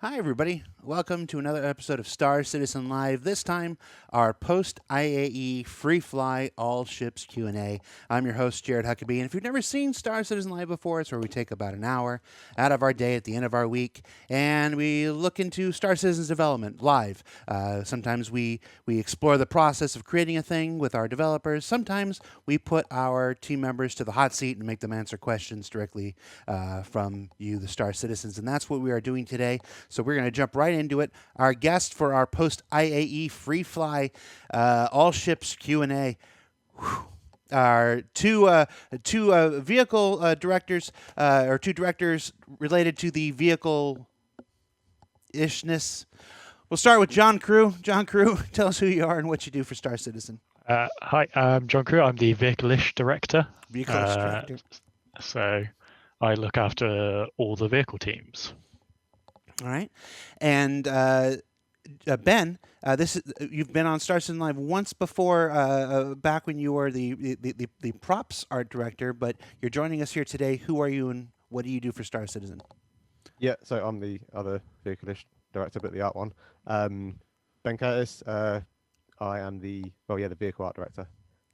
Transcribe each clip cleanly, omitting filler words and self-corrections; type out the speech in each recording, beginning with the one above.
Hi, everybody. Welcome to another episode of Star Citizen Live. This time, our Post IAE Free Fly All Ships Q&A. I'm your host, Jared Huckabee, and if you've never seen Star Citizen Live before, it's where we take about an hour out of our day at the end of our week, and we look into Star Citizen's development live. Sometimes we explore the process of creating a thing with our developers. Sometimes we put our team members to the hot seat and make them answer questions directly from you, the Star Citizens, and that's what we are doing today. So we're going to jump right into it. Our guest for our post IAE Free Fly all ships Q&A are two vehicle directors or two directors related to the vehicle ishness. We'll start with John Crewe. John Crewe, tell us who you are and what you do for Star Citizen. Hi, I'm John Crewe. I'm the vehicle-ish director. Vehicle-ish director. So I look after all the vehicle teams. All right, and Ben, you've been on Star Citizen Live once before, back when you were the props art director, but you're joining us here today. Who are you, and what do you do for Star Citizen? Yeah, so I'm the other vehicle-ish director, but the art one. Ben Curtis. I am the vehicle art director.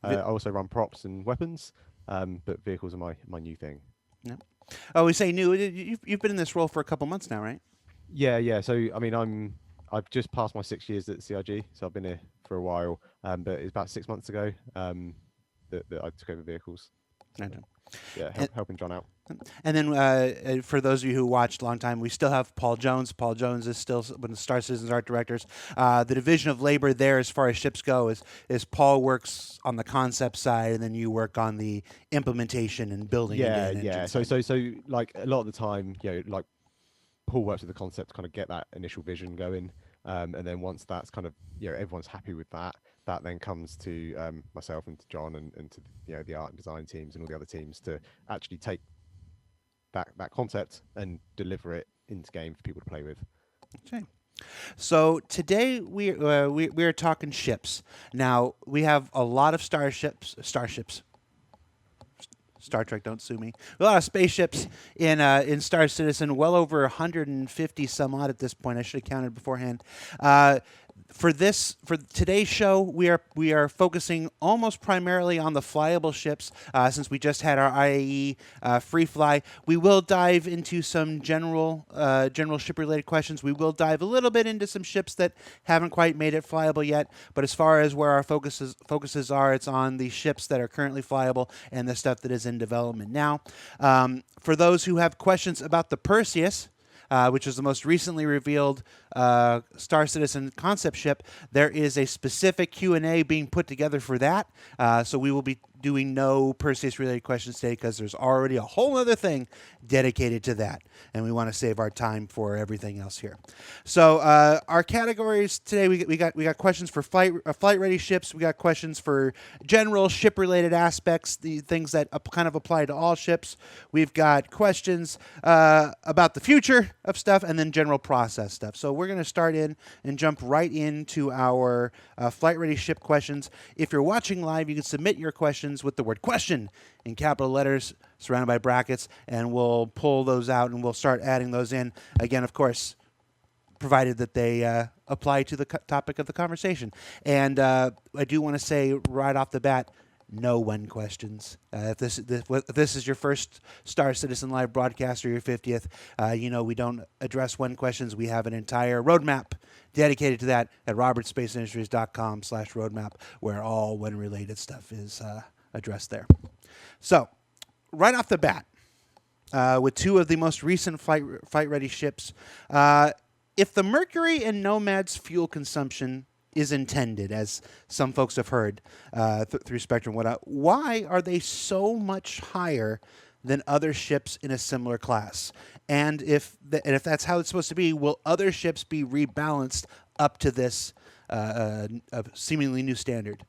I also run props and weapons, but vehicles are my new thing. No. Oh, we say new. You've been in this role for a couple months now, right? Yeah. So I mean, I've just passed my 6 years at CIG, so I've been here for a while. But it's about 6 months ago that I took over vehicles. Okay. Yeah, helping John out. And then for those of you who watched a long time, we still have Paul Jones. Paul Jones is still one of the Star Citizen's art directors. The division of labor there, as far as ships go, is Paul works on the concept side, and then you work on the implementation and building. Yeah. So like a lot of the time, like Paul works with the concept to kind of get that initial vision going, and then once that's kind of everyone's happy with that then comes to myself and to John and to the art and design teams and all the other teams to actually take that concept and deliver it into game for people to play with. Okay. So today we are talking ships. Now we have a lot of starships. Star Trek, don't sue me. A lot of spaceships in Star Citizen, well over 150 some odd at this point. I should have counted beforehand. For today's show, we are focusing almost primarily on the flyable ships, since we just had our IAE Free Fly. We will dive into some general ship related questions. We will dive a little bit into some ships that haven't quite made it flyable yet. But as far as where our focuses are, it's on the ships that are currently flyable and the stuff that is in development now. For those who have questions about the Perseus, which is the most recently revealed Star Citizen concept ship, there is a specific Q&A being put together for that. So we will be doing no Perseus-related questions today because there's already a whole other thing dedicated to that, and we want to save our time for everything else here. So our categories today, we got questions for flight-ready ships. We got questions for general ship-related aspects, the things that kind of apply to all ships. We've got questions about the future of stuff, and then general process stuff. So we're going to start in and jump right into our flight-ready ship questions. If you're watching live, you can submit your questions with the word question in capital letters surrounded by brackets, and we'll pull those out and we'll start adding those in. Again, of course, provided that they apply to the topic of the conversation. And I do want to say right off the bat, no one questions. If this is your first Star Citizen Live broadcast or your 50th, we don't address one questions. We have an entire roadmap dedicated to that at robertspaceindustries.com/roadmap, where all when-related stuff is addressed there. So, right off the bat, with two of the most recent flight-ready ships, if the Mercury and Nomad's fuel consumption is intended, as some folks have heard through Spectrum, why are they so much higher than other ships in a similar class? And if that's how it's supposed to be, will other ships be rebalanced up to this seemingly new standard?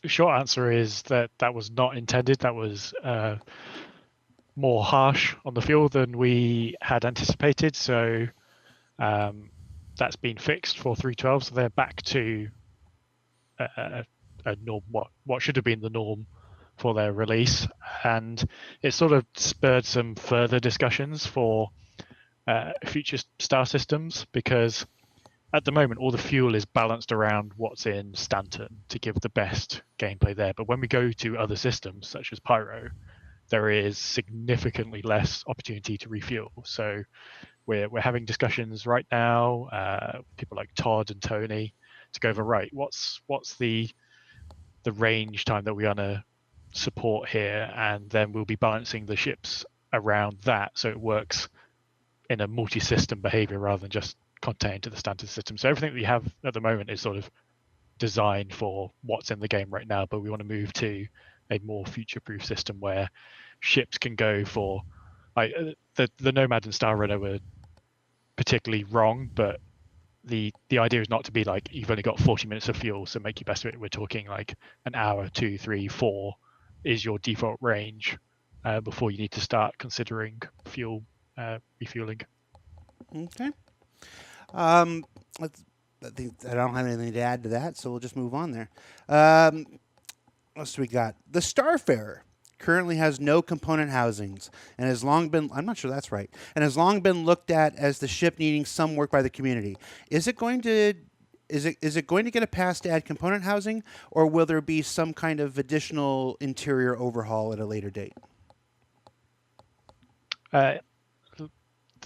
Short answer is that was not intended. That was more harsh on the fuel than we had anticipated. So that's been fixed for 312. So they're back to a norm, what should have been the norm for their release. And it sort of spurred some further discussions for future star systems, because at the moment all the fuel is balanced around what's in Stanton to give the best gameplay there. But when we go to other systems such as Pyro, there is significantly less opportunity to refuel. So we're having discussions right now, people like Todd and Tony, to go over, right, what's the range time that we want to support here, and then we'll be balancing the ships around that so it works in a multi-system behavior rather than just contained to the standard system. So everything that we have at the moment is sort of designed for what's in the game right now, but we want to move to a more future-proof system where ships can go for, like, the Nomad and Star Runner were particularly wrong, but the idea is not to be like you've only got 40 minutes of fuel, so make your best of it. We're talking like an hour, 2, 3, 4 is your default range before you need to start considering fuel refueling. Okay. I think I don't have anything to add to that, so we'll just move on there. What else do we got? The Starfarer currently has no component housings and has long been, I'm not sure that's right, and has long been looked at as the ship needing some work by the community. Is it going to get a pass to add component housing, or will there be some kind of additional interior overhaul at a later date?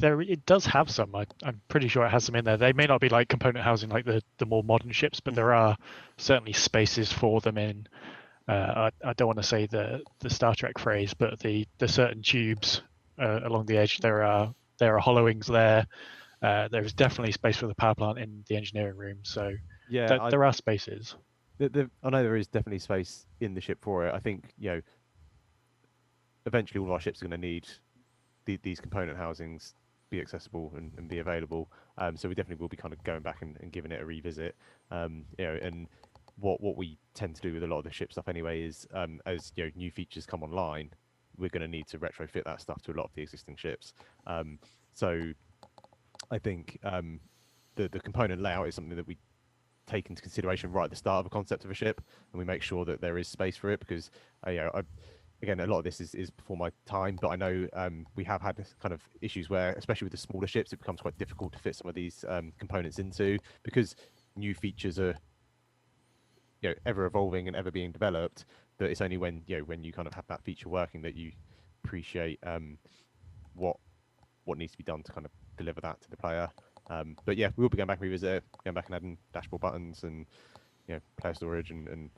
It does have some. I'm pretty sure it has some in there. They may not be like component housing like the more modern ships, but there are certainly spaces for them in. I don't want to say the Star Trek phrase, but the certain tubes along the edge. There are hollowings there. There is definitely space for the power plant in the engineering room. So Yeah, there are spaces. I know there is definitely space in the ship for it. I think eventually all of our ships are going to need these component housings be accessible and be available. So we definitely will be kind of going back and giving it a revisit. And what we tend to do with a lot of the ship stuff anyway is as new features come online, we're going to need to retrofit that stuff to a lot of the existing ships. So I think the component layout is something that we take into consideration right at the start of a concept of a ship, and we make sure that there is space for it, because again, a lot of this is before my time, but I know we have had this kind of issues where, especially with the smaller ships, it becomes quite difficult to fit some of these components into, because new features are ever evolving and ever being developed. That it's only when you kind of have that feature working that you appreciate what needs to be done to kind of deliver that to the player. But yeah, we'll be going back and revisit it, going back and adding dashboard buttons and player storage and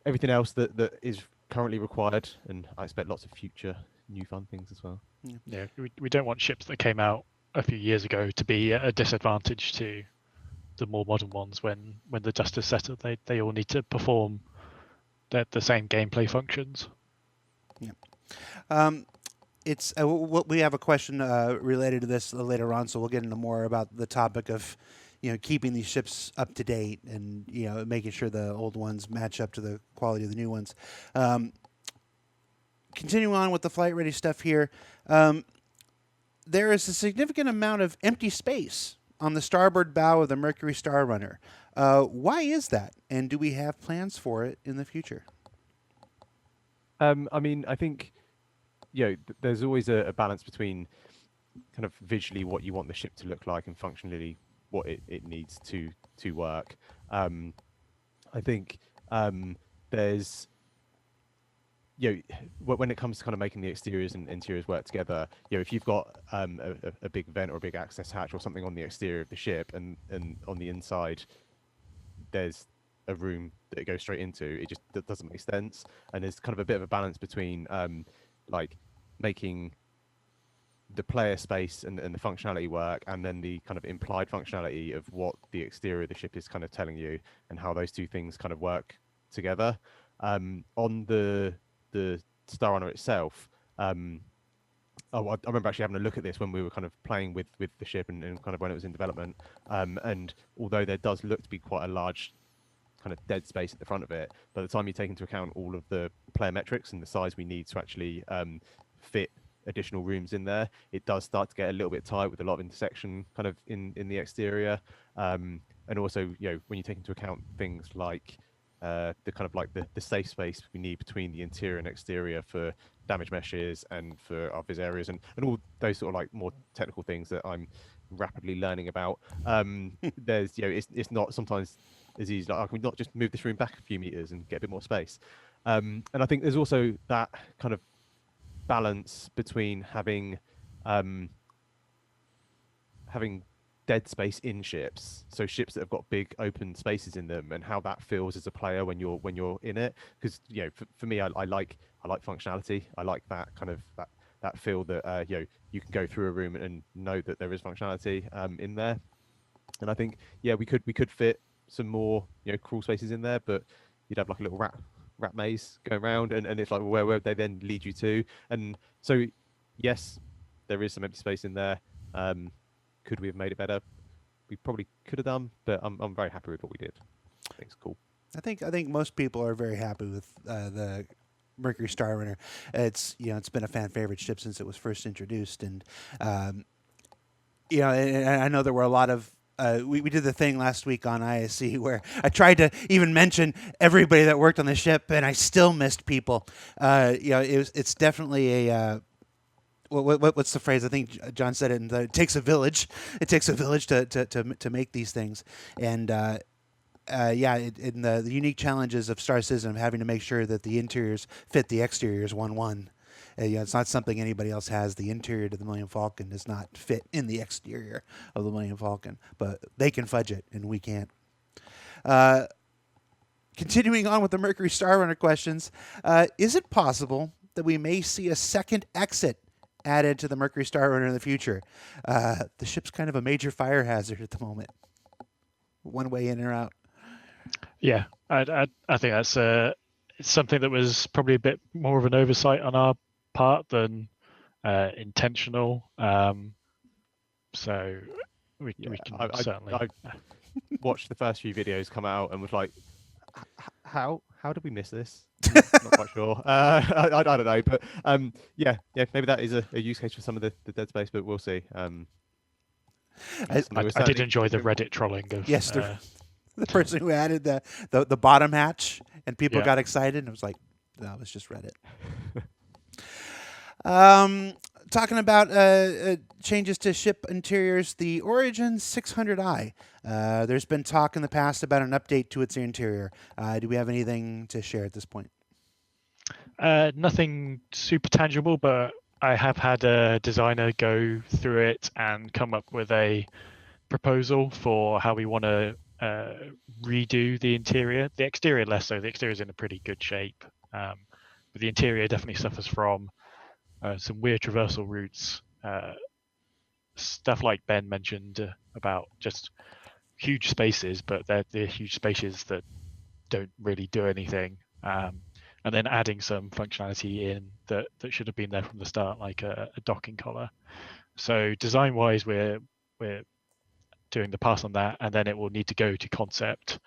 everything else that is currently required, and I expect lots of future new fun things as well. Yeah, we don't want ships that came out a few years ago to be at a disadvantage to the more modern ones when the dust is settled. They all need to perform the same gameplay functions. Yeah. It's we have a question related to this later on, so we'll get into more about the topic of keeping these ships up to date and making sure the old ones match up to the quality of the new ones. Continue on with the flight ready stuff here. There is a significant amount of empty space on the starboard bow of the Mercury Star Runner. Why is that, and do we have plans for it in the future? I mean, I think there's always a balance between kind of visually what you want the ship to look like and functionally what it needs to work. I think there's when it comes to kind of making the exteriors and interiors work together, if you've got a big vent or a big access hatch or something on the exterior of the ship, and on the inside there's a room that it goes straight into, it just doesn't make sense. And there's kind of a bit of a balance between like making the player space and the functionality work, and then the kind of implied functionality of what the exterior of the ship is kind of telling you, and how those two things kind of work together. On the Star Runner itself, I remember actually having a look at this when we were kind of playing with the ship and kind of when it was in development. And although there does look to be quite a large kind of dead space at the front of it, by the time you take into account all of the player metrics and the size we need to actually fit additional rooms in there, it does start to get a little bit tight with a lot of intersection kind of in the exterior. And also, when you take into account things like the kind of like the safe space we need between the interior and exterior for damage meshes and for our vis areas and all those sort of like more technical things that I'm rapidly learning about. There's it's not sometimes as easy like, can we not just move this room back a few meters and get a bit more space? And I think there's also that kind of balance between having dead space in ships, so ships that have got big open spaces in them, and how that feels as a player when you're in it. Because for me, I like functionality. I like that kind of that feel that you can go through a room and know that there is functionality in there. And I think we could fit some more crawl spaces in there, but you'd have like a little rat maze going around, and it's like where would they then lead you to? And so yes, there is some empty space in there. Could we have made it better? We probably could have done, but I'm very happy with what we did. I think it's cool. I think most people are very happy with the Mercury Star Runner. It's been a fan favorite ship since it was first introduced, and and I know there were a lot of. We did the thing last week on ISC where I tried to even mention everybody that worked on the ship, and I still missed people. It's definitely a. What's the phrase? I think John said it. It takes a village. It takes a village to make these things, and in the unique challenges of Star Citizen, having to make sure that the interiors fit the exteriors 1-1. It's not something anybody else has. The interior to the Millennium Falcon does not fit in the exterior of the Millennium Falcon, but they can fudge it, and we can't. Continuing on with the Mercury Star Runner questions, is it possible that we may see a second exit added to the Mercury Star Runner in the future? The ship's kind of a major fire hazard at the moment. One way in or out. Yeah, I think that's it's something that was probably a bit more of an oversight on our part than intentional. So we can certainly. I watched the first few videos come out and was like, how did we miss this? Not quite sure. I don't know, but maybe that is a use case for some of the dead space, but we'll see. I did enjoy the Reddit trolling of the person who added the bottom hatch, and people got excited, and it was like, no, it's just Reddit. Talking about changes to ship interiors, the Origin 600i. There's been talk in the past about an update to its interior. Do we have anything to share at this point? Nothing super tangible, but I have had a designer go through it and come up with a proposal for how we want to redo the interior. The exterior less so. The exterior is in a pretty good shape, but the interior definitely suffers from some weird traversal routes, stuff like Ben mentioned about just huge spaces, but they're huge spaces that don't really do anything, and then adding some functionality in that should have been there from the start, like a docking collar. So design wise, we're doing the pass on that, and then it will need to go to concept,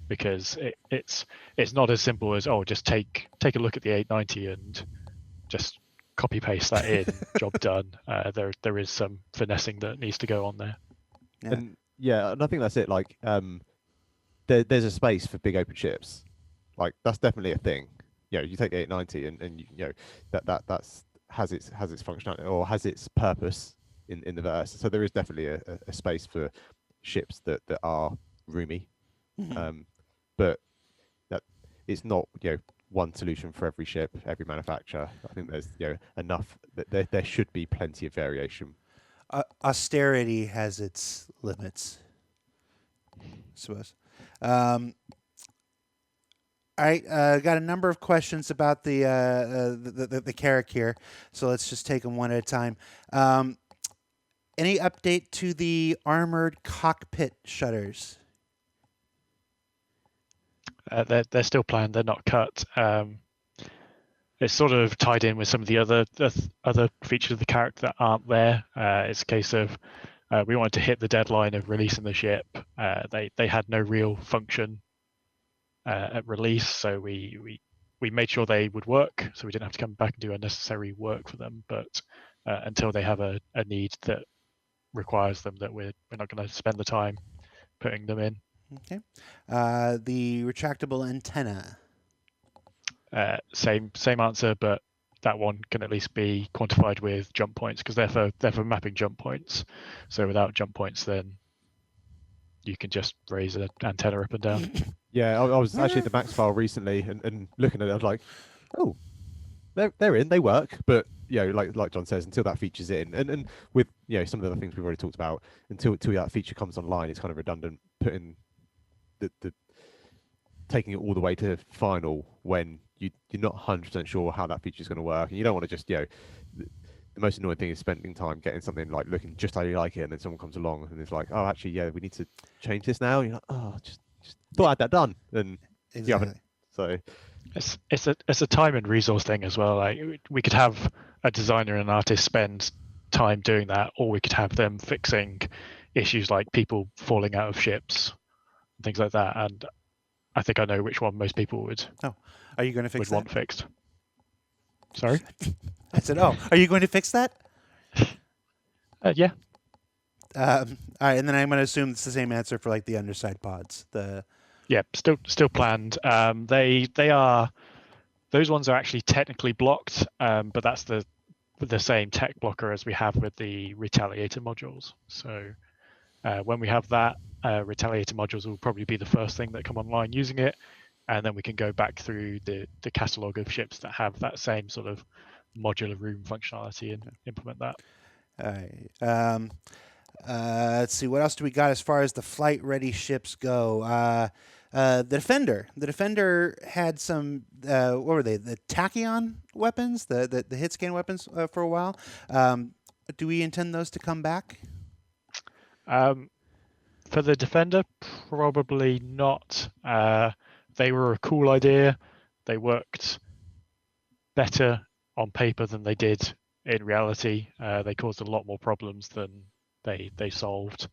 because it's not as simple as just take a look at the 890 and just copy paste that in. Job done. There is some finessing that needs to go on there. And I think that's it. Like there's a space for big open ships. Like that's definitely a thing. You take the 890 and that's has its functionality or has its purpose in the verse. So there is definitely a space for ships that are roomy, but that it's not one solution for every ship, every manufacturer. I think there's enough that there should be plenty of variation. Austerity has its limits, I suppose. I got a number of questions about the Carrick here, so let's just take them one at a time. Any update to the armored cockpit shutters? They're still planned. They're not cut. It's sort of tied in with some of the other features of the Carrick that aren't there. It's a case of we wanted to hit the deadline of releasing the ship. They had no real function at release, so we made sure they would work, so we didn't have to come back and do unnecessary work for them. But until they have a need that requires them, that we're not going to spend the time putting them in. Okay. The retractable antenna. Same answer, but that one can at least be quantified with jump points because they're for mapping jump points. So without jump points, then you can just raise an antenna up and down. Yeah, I was actually at the Max file recently and looking at it, I was like, oh, they're in, they work, but like John says, until that feature's in, and with some of the other things we've already talked about, until that feature comes online, it's kind of redundant putting the taking it all the way to final when you're not 100% sure how that feature is going to work, and you don't want to just the most annoying thing is spending time getting something like looking just how you like it, and then someone comes along and it's like, oh, actually, yeah, we need to change this now. And you're like, oh, just thought I had that done, and you Exactly. haven't. So It's a time and resource thing as well. Like we could have a designer and an artist spend time doing that, or we could have them fixing issues like people falling out of ships, things like that. And I think I know which one most people would Are you going to fix would that? want fixed. Sorry. I said, oh, are you going to fix that? Yeah. All right, and then I'm going to assume it's the same answer for like the underside pods. Yeah, still planned. They are those ones are actually technically blocked, but that's the same tech blocker as we have with the retaliator modules. So when we have that, retaliator modules will probably be the first thing that come online using it, and then we can go back through the catalog of ships that have that same sort of modular room functionality and implement that. All right. Let's see. What else do we got as far as the flight-ready ships go? The Defender. The Defender had some. What were they? The tachyon weapons, the hit scan weapons for a while. Do we intend those to come back? For the Defender, probably not. They were a cool idea. They worked better on paper than they did in reality. They caused a lot more problems than they solved.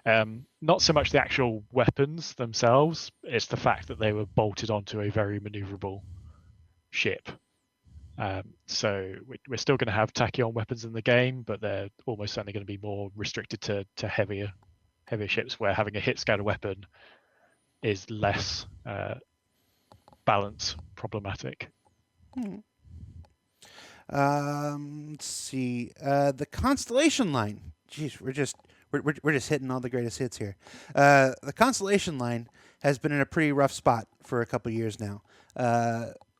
Not so much the actual weapons themselves, it's the fact that they were bolted onto a very maneuverable ship. So we're still going to have tachyon weapons in the game, but they're almost certainly going to be more restricted to heavier ships, where having a hit scatter weapon is less balance problematic. Let's see. The Constellation line. Jeez, we're just hitting all the greatest hits here. The Constellation line has been in a pretty rough spot for a couple years now.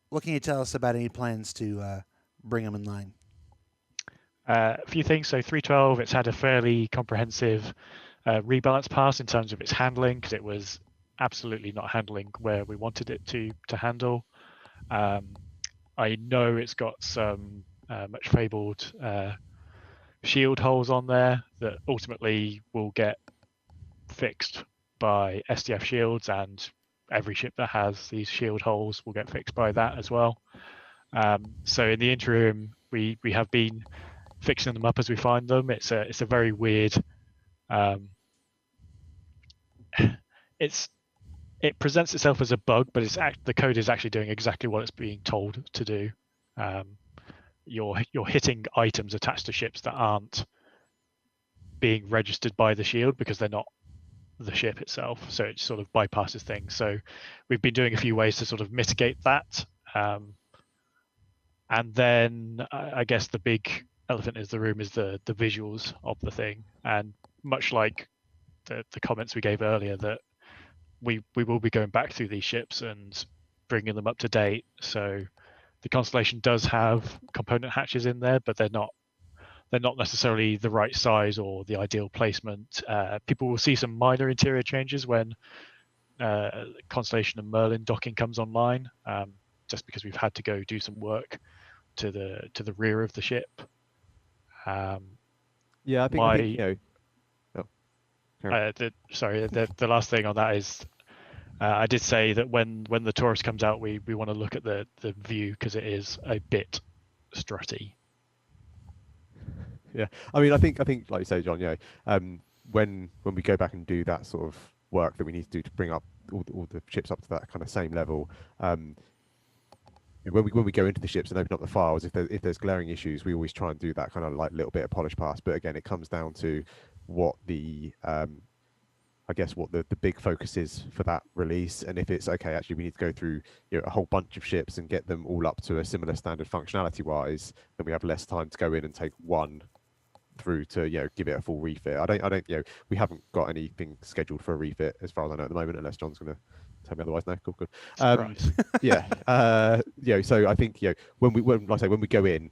What can you tell us about any plans to bring them in line? A few things. So 312, it's had a fairly comprehensive rebalance pass in terms of its handling, because it was absolutely not handling where we wanted it to handle. I know it's got some much fabled shield holes on there that ultimately will get fixed by SDF shields, and every ship that has these shield holes will get fixed by that as well. So in the interim, we have been fixing them up as we find them. It's a very weird. It presents itself as a bug, but the code is actually doing exactly what it's being told to do. You're hitting items attached to ships that aren't being registered by the shield because they're not the ship itself, so it sort of bypasses things. So we've been doing a few ways to sort of mitigate that. And then I guess the big elephant in the room is the visuals of the thing. And much like the comments we gave earlier, that we will be going back through these ships and bringing them up to date. So the Constellation does have component hatches in there, but they're not necessarily the right size or the ideal placement. People will see some minor interior changes when Constellation and Merlin docking comes online, just because we've had to go do some work to the rear of the ship. yeah, I think the last thing on that is I did say that when the Taurus comes out, we want to look at the view, because it is a bit strutty. Yeah, I mean, I think like you say, John, when we go back and do that sort of work that we need to do to bring up all the ships up to that kind of same level, when we go into the ships and open up the files, if there's glaring issues, we always try and do that kind of like little bit of polish pass. But again, it comes down to what the I guess what the big focus is for that release, and if it's okay, actually we need to go through a whole bunch of ships and get them all up to a similar standard functionality wise, then we have less time to go in and take one through to give it a full refit. I don't we haven't got anything scheduled for a refit as far as I know at the moment, unless John's going to tell me otherwise. No, cool, good. Surprise. So I think when like I say, when we go in,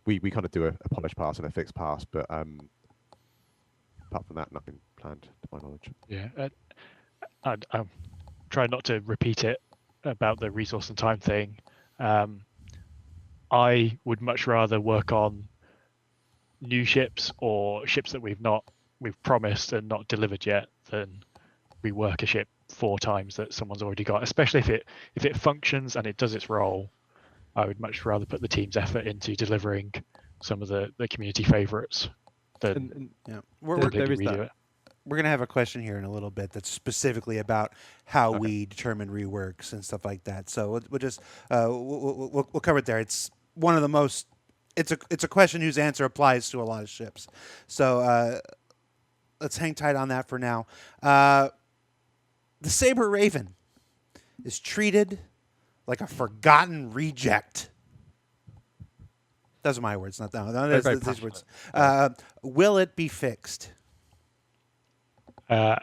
we kind of do a polish pass and a fixed pass, but apart from that, nothing planned to my knowledge. Yeah, I'm trying not to repeat it about the resource and time thing. I would much rather work on new ships or ships that we've promised and not delivered yet than rework a ship 4 times that someone's already got. Especially if it functions and it does its role, I would much rather put the team's effort into delivering some of the community favourites than completely redo it. We're going to have a question here in a little bit that's specifically about how we determine reworks and stuff like that. So we'll just we'll cover it there. It's one of the most. It's a question whose answer applies to a lot of ships. So let's hang tight on that for now. The Sabre Raven is treated like a forgotten reject. Those are my words, not that one. No, these words. Will it be fixed? I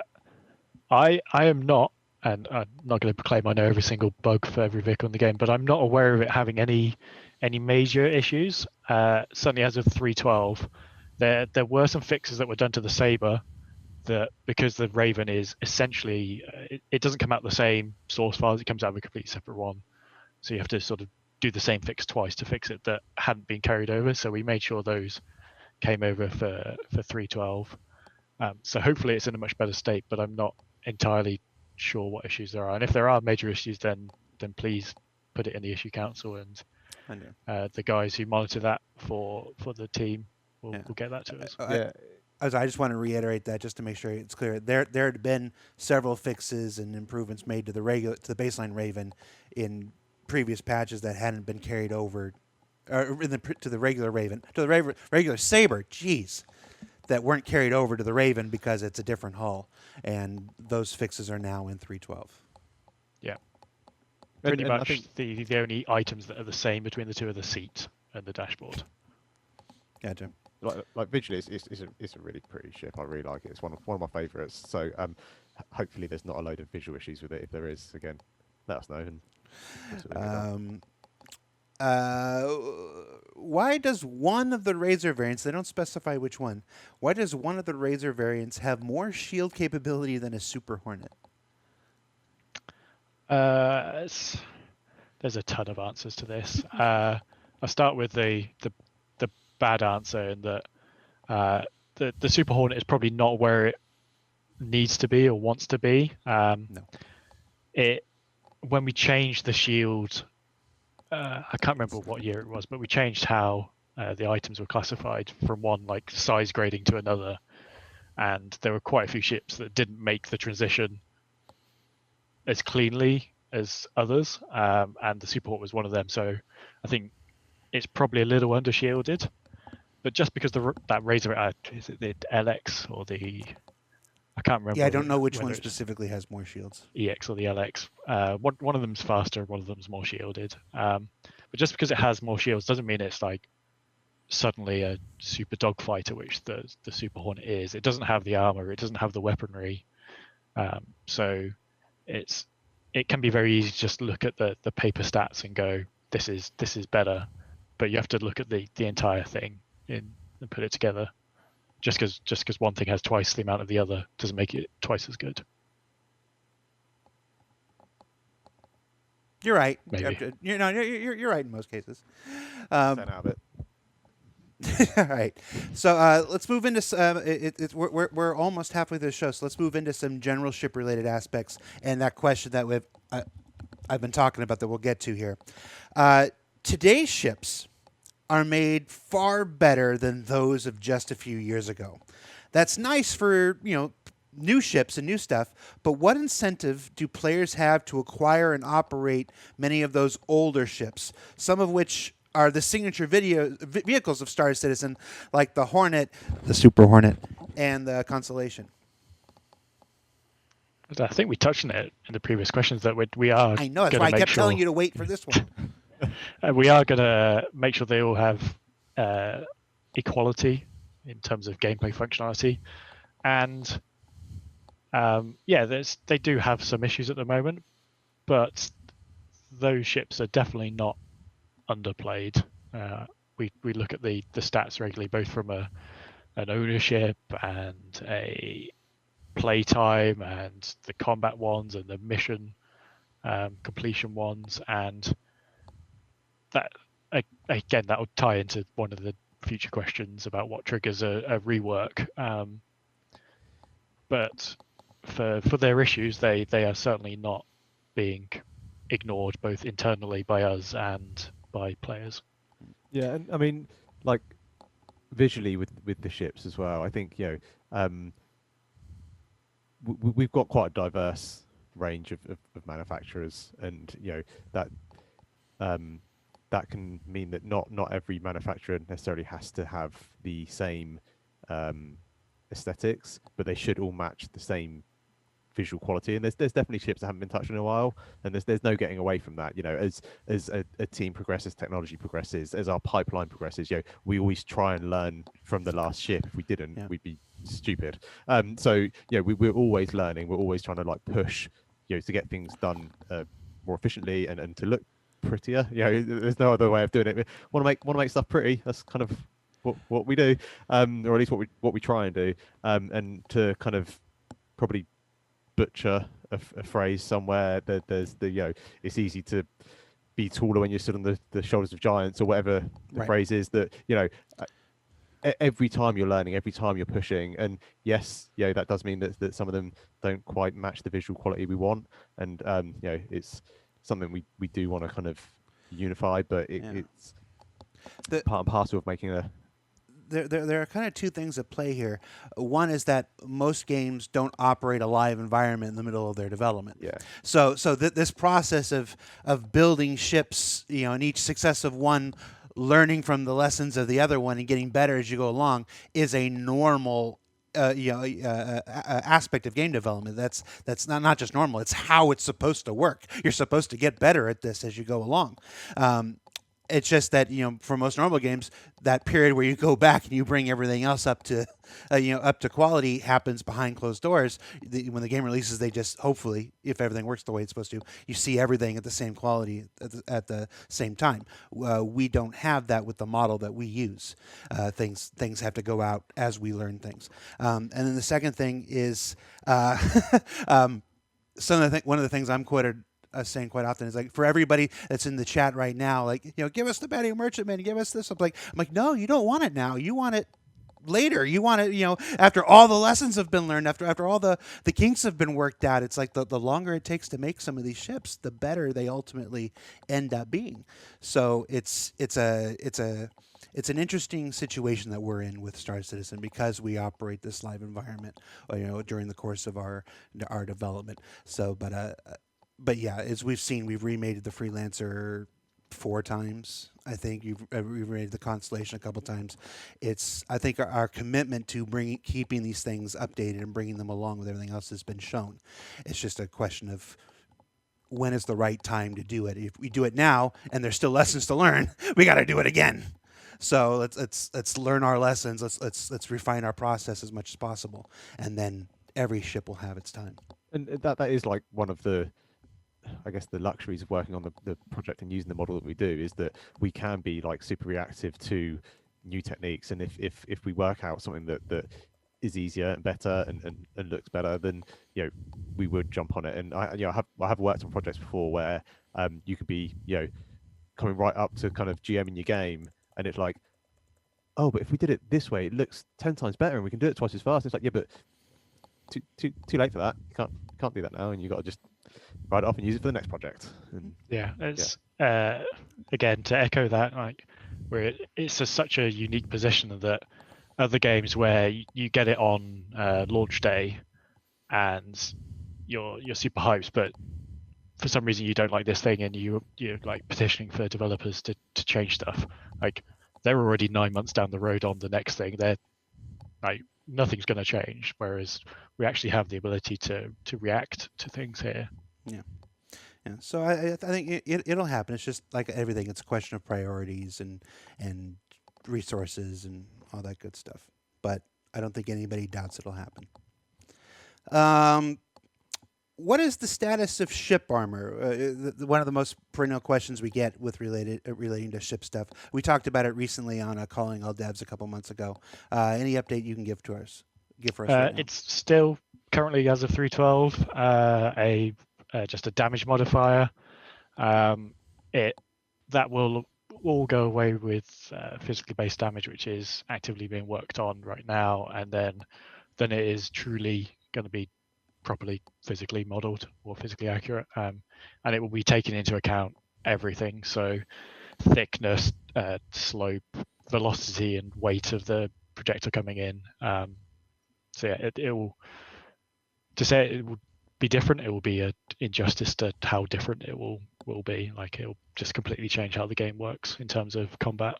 am not, and I'm not going to proclaim I know every single bug for every vehicle in the game, but I'm not aware of it having any major issues. Certainly as of 3.12, there were some fixes that were done to the Sabre that, because the Raven is essentially, it doesn't come out the same source files, it comes out of a completely separate one. So you have to sort of do the same fix twice to fix it that hadn't been carried over. So we made sure those came over for 3.12. So hopefully it's in a much better state, but I'm not entirely sure what issues there are. And if there are major issues, then please put it in the issue council, and the guys who monitor that for the team will get that to us. I just want to reiterate that just to make sure it's clear. There had been several fixes and improvements made to the baseline Raven in previous patches that hadn't been carried over, to the regular Raven, to the regular Sabre. Jeez. That weren't carried over to the Raven because it's a different hull, and those fixes are now in 3.12. Yeah, pretty much. I think the only items that are the same between the two are the seat and the dashboard. Gotcha. Like visually, it's a really pretty ship. I really like it. It's one of my favourites. So hopefully there's not a load of visual issues with it. If there is, again, let us know. Why does one of the Razor variants, they don't specify which one, why does one of the Razor variants have more shield capability than a Super Hornet? There's a ton of answers to this. I'll start with the bad answer in that the Super Hornet is probably not where it needs to be or wants to be. No. When we changed the shield, I can't remember what year it was, but we changed how the items were classified from one like size grading to another, and there were quite a few ships that didn't make the transition as cleanly as others, and the Super Hornet was one of them. So I think it's probably a little under shielded, but just because that Razor, is it the LX or the, I can't remember. Yeah, I don't know which one specifically has more shields. EX or the LX. One of them's faster, one of them's more shielded. But just because it has more shields doesn't mean it's like suddenly a super dogfighter, which the Super Hornet is. It doesn't have the armor, it doesn't have the weaponry. So it can be very easy to just look at the paper stats and go, this is better. But you have to look at the entire thing and put it together. Just because one thing has twice the amount of the other doesn't make it twice as good. You're right. Maybe. You're right in most cases. 10 out of it. All right. So let's move into we're almost halfway through the show. So let's move into some general ship related aspects and that question that I've been talking about that we'll get to here. Today's ships are made far better than those of just a few years ago. That's nice for, new ships and new stuff, but what incentive do players have to acquire and operate many of those older ships, some of which are the signature vehicles of Star Citizen, like the Hornet, the Super Hornet, and the Constellation? I think we touched on it in the previous questions that we are I know, that's going why to I make kept sure telling you to wait for this one. we are going to make sure they all have equality in terms of gameplay functionality, and they do have some issues at the moment, but those ships are definitely not underplayed. We look at the stats regularly, both from an ownership and a playtime and the combat ones and the mission completion ones, and that again that will tie into one of the future questions about what triggers a rework. But for their issues, they are certainly not being ignored both internally by us and by players. Yeah, and I mean, like visually with the ships as well. I think we've got quite a diverse range of manufacturers, and that um, that can mean that not every manufacturer necessarily has to have the same um, aesthetics, but they should all match the same visual quality. And there's definitely ships that haven't been touched in a while, and there's no getting away from that. As a team progresses, technology progresses, as our pipeline progresses, we always try and learn from the last ship. If we didn't, Yeah. we'd be stupid. So we're always learning. We're always trying to like push, to get things done more efficiently and to look prettier. There's no other way of doing it. We want to make stuff pretty. That's kind of what we do, or at least what we try and do, and to kind of probably butcher a phrase somewhere. There's it's easy to be taller when you're stood on the shoulders of giants, or whatever the Right. phrase is. That every time you're learning, every time you're pushing, and yes, that does mean that some of them don't quite match the visual quality we want, and it's something we do want to kind of unify, but it's part and parcel of making a. There are kind of two things at play here. One is that most games don't operate a live environment in the middle of their development. Yeah. So this process of building ships, and each successive one learning from the lessons of the other one and getting better as you go along is a normal aspect of game development. That's not just normal. It's how it's supposed to work. You're supposed to get better at this as you go along. It's just that for most normal games, that period where you go back and you bring everything else up to up to quality happens behind closed doors. When the game releases, they just hopefully, if everything works the way it's supposed to, you see everything at the same quality at the same time. We don't have that with the model that we use. Things have to go out as we learn things. And then the second thing is one of the things I'm quoted saying quite often is like, for everybody that's in the chat right now, like, give us the Betting Merchantman, give us this. I'm like, no, you don't want it now. You want it later. You want it, after all the lessons have been learned, after all the kinks have been worked out. It's like the longer it takes to make some of these ships, the better they ultimately end up being. So it's an interesting situation that we're in with Star Citizen because we operate this live environment, during the course of our development. So, but yeah, as we've seen, we've remade the Freelancer 4 times. I think we've remade the Constellation a couple times. I think our commitment to keeping these things updated and bringing them along with everything else has been shown. It's just a question of when is the right time to do it. If we do it now and there's still lessons to learn, we got to do it again. So let's learn our lessons. Let's refine our process as much as possible, and then every ship will have its time. And that is like one of the, I guess, the luxuries of working on the project and using the model that we do, is that we can be like super reactive to new techniques, and if we work out something that is easier and better and looks better, then we would jump on it. And I have worked on projects before where you could be coming right up to kind of GM in your game, and it's like, oh, but if we did it this way, it looks 10 times better and we can do it twice as fast. It's like, yeah, but too late for that. You can't do that now, and you got to just write it off and use it for the next project. And, it's again, to echo that, like, where it's such a unique position that other games where you get it on launch day and you're super hyped, but for some reason you don't like this thing and you're like petitioning for developers to change stuff. Like, they're already 9 months down the road on the next thing. They're like nothing's going to change. Whereas we actually have the ability to react to things here. Yeah. So I think it'll happen. It's just like everything. It's a question of priorities and resources and all that good stuff. But I don't think anybody doubts it'll happen. What is the status of ship armor? One of the most perennial questions we get with relating to ship stuff. We talked about it recently on Calling All Devs a couple months ago. Any update you can give for us right now? It's still currently, as of 3.12, just a damage modifier. That will all go away with physically based damage, which is actively being worked on right now, and then it is truly going to be properly physically modeled or physically accurate, and it will be taking into account everything, so thickness, slope, velocity, and weight of the projector coming in. So yeah, it will, to say it will be different, it will be an injustice to how different it will be. Like, it will just completely change how the game works in terms of combat.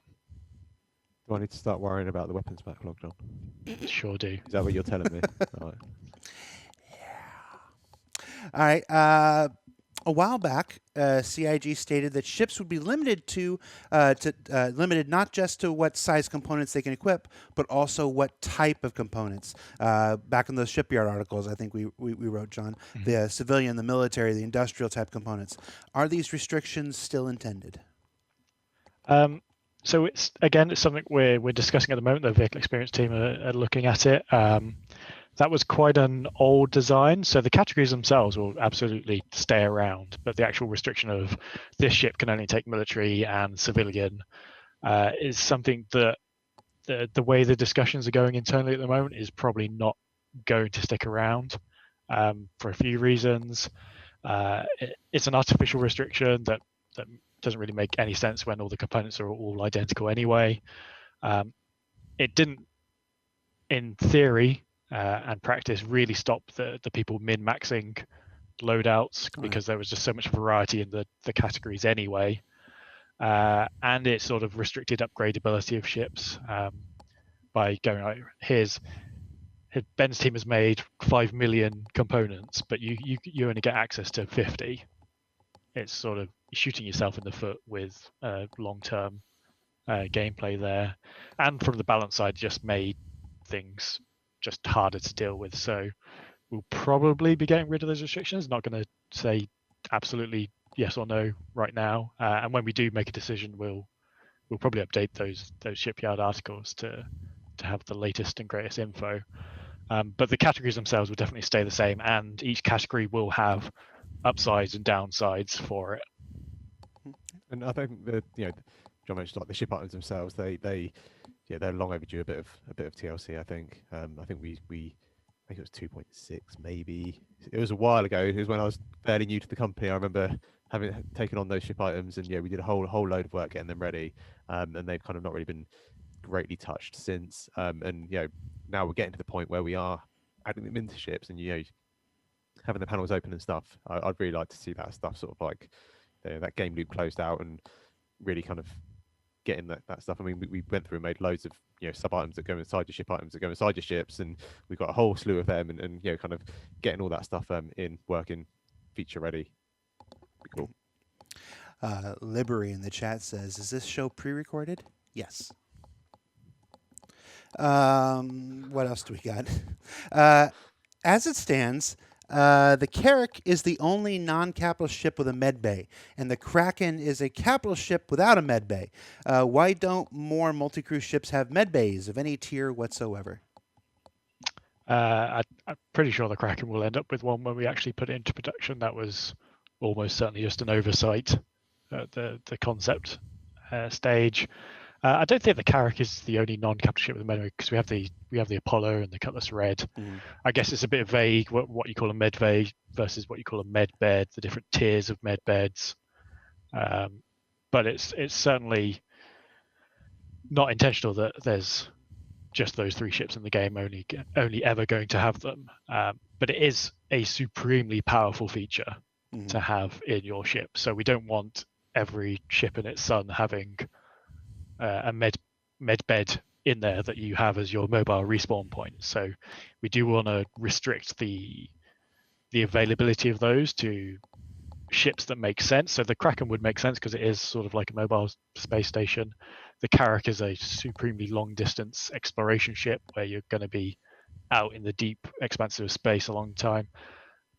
Do I need to start worrying about the weapons backlog, John? Sure do. Is that what you're telling me? All right. All right. A while back, CIG stated that ships would be limited limited not just to what size components they can equip, but also what type of components. Back in those shipyard articles, I think we wrote, John, the civilian, the military, the industrial type components. Are these restrictions still intended? So it's something we're discussing at the moment. The vehicle experience team are looking at it. That was quite an old design, so the categories themselves will absolutely stay around, but the actual restriction of this ship can only take military and civilian is something that the way the discussions are going internally at the moment is probably not going to stick around for a few reasons. It's an artificial restriction that doesn't really make any sense when all the components are all identical anyway. It didn't, in theory, and practice, really stop the people min-maxing loadouts, because there was just so much variety in the categories anyway, and it sort of restricted upgradability of ships by going, like, Ben's team has made 5 million components, but you only get access to 50. It's sort of shooting yourself in the foot with long-term gameplay there, and from the balance side, just made things just harder to deal with. So we'll probably be getting rid of those restrictions. Not going to say absolutely yes or no right now, and when we do make a decision, we'll probably update those shipyard articles to have the latest and greatest info. But the categories themselves will definitely stay the same, and each category will have upsides and downsides for it. And I think John mentioned, like, the ship items themselves, they're long overdue a bit of TLC. I think I think it was 2.6 maybe. It was a while ago. It was when I was fairly new to the company. I remember having taken on those ship items, and we did a whole load of work getting them ready, and they've kind of not really been greatly touched since. And now we're getting to the point where we are adding them into ships, and having the panels open and stuff. I'd really like to see that stuff sort of like that game loop closed out, and really kind of getting that stuff. I mean, we went through and made loads of sub items that go inside your ship, items that go inside your ships, and we've got a whole slew of them, and kind of getting all that stuff in working, feature ready. Be cool. Liberty in the chat says, "Is this show pre-recorded?" Yes. What else do we got? As it stands, the Carrick is the only non-capital ship with a med bay, and the Kraken is a capital ship without a med bay. Why don't more multi-crew ships have med bays of any tier whatsoever? I'm pretty sure the Kraken will end up with one when we actually put it into production. That was almost certainly just an oversight at the concept stage. I don't think the Carrick is the only non-capital ship with a med bay, because we have the Apollo and the Cutlass Red. I guess it's a bit vague what you call a med bay versus what you call a med bed, the different tiers of med beds. But it's certainly not intentional that there's just those three ships in the game only ever going to have them. But it is a supremely powerful feature to have in your ship. So we don't want every ship and its son having a med bed in there that you have as your mobile respawn point. So we do want to restrict the availability of those to ships that make sense. So the Kraken would make sense because it is sort of like a mobile space station. The Carrick is a supremely long distance exploration ship where you're going to be out in the deep expanses of space a long time.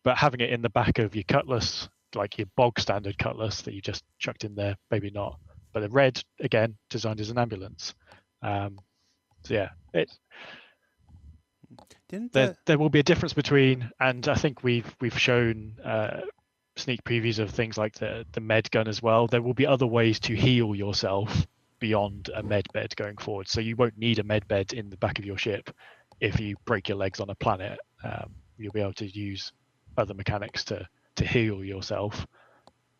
But having it in the back of your Cutlass, like your bog standard Cutlass that you just chucked in there, maybe not. But the red, again, designed as an ambulance. So yeah, there will be a difference between, and I think we've shown sneak previews of things like the med gun as well. There will be other ways to heal yourself beyond a med bed going forward. So you won't need a med bed in the back of your ship if you break your legs on a planet. You'll be able to use other mechanics to heal yourself.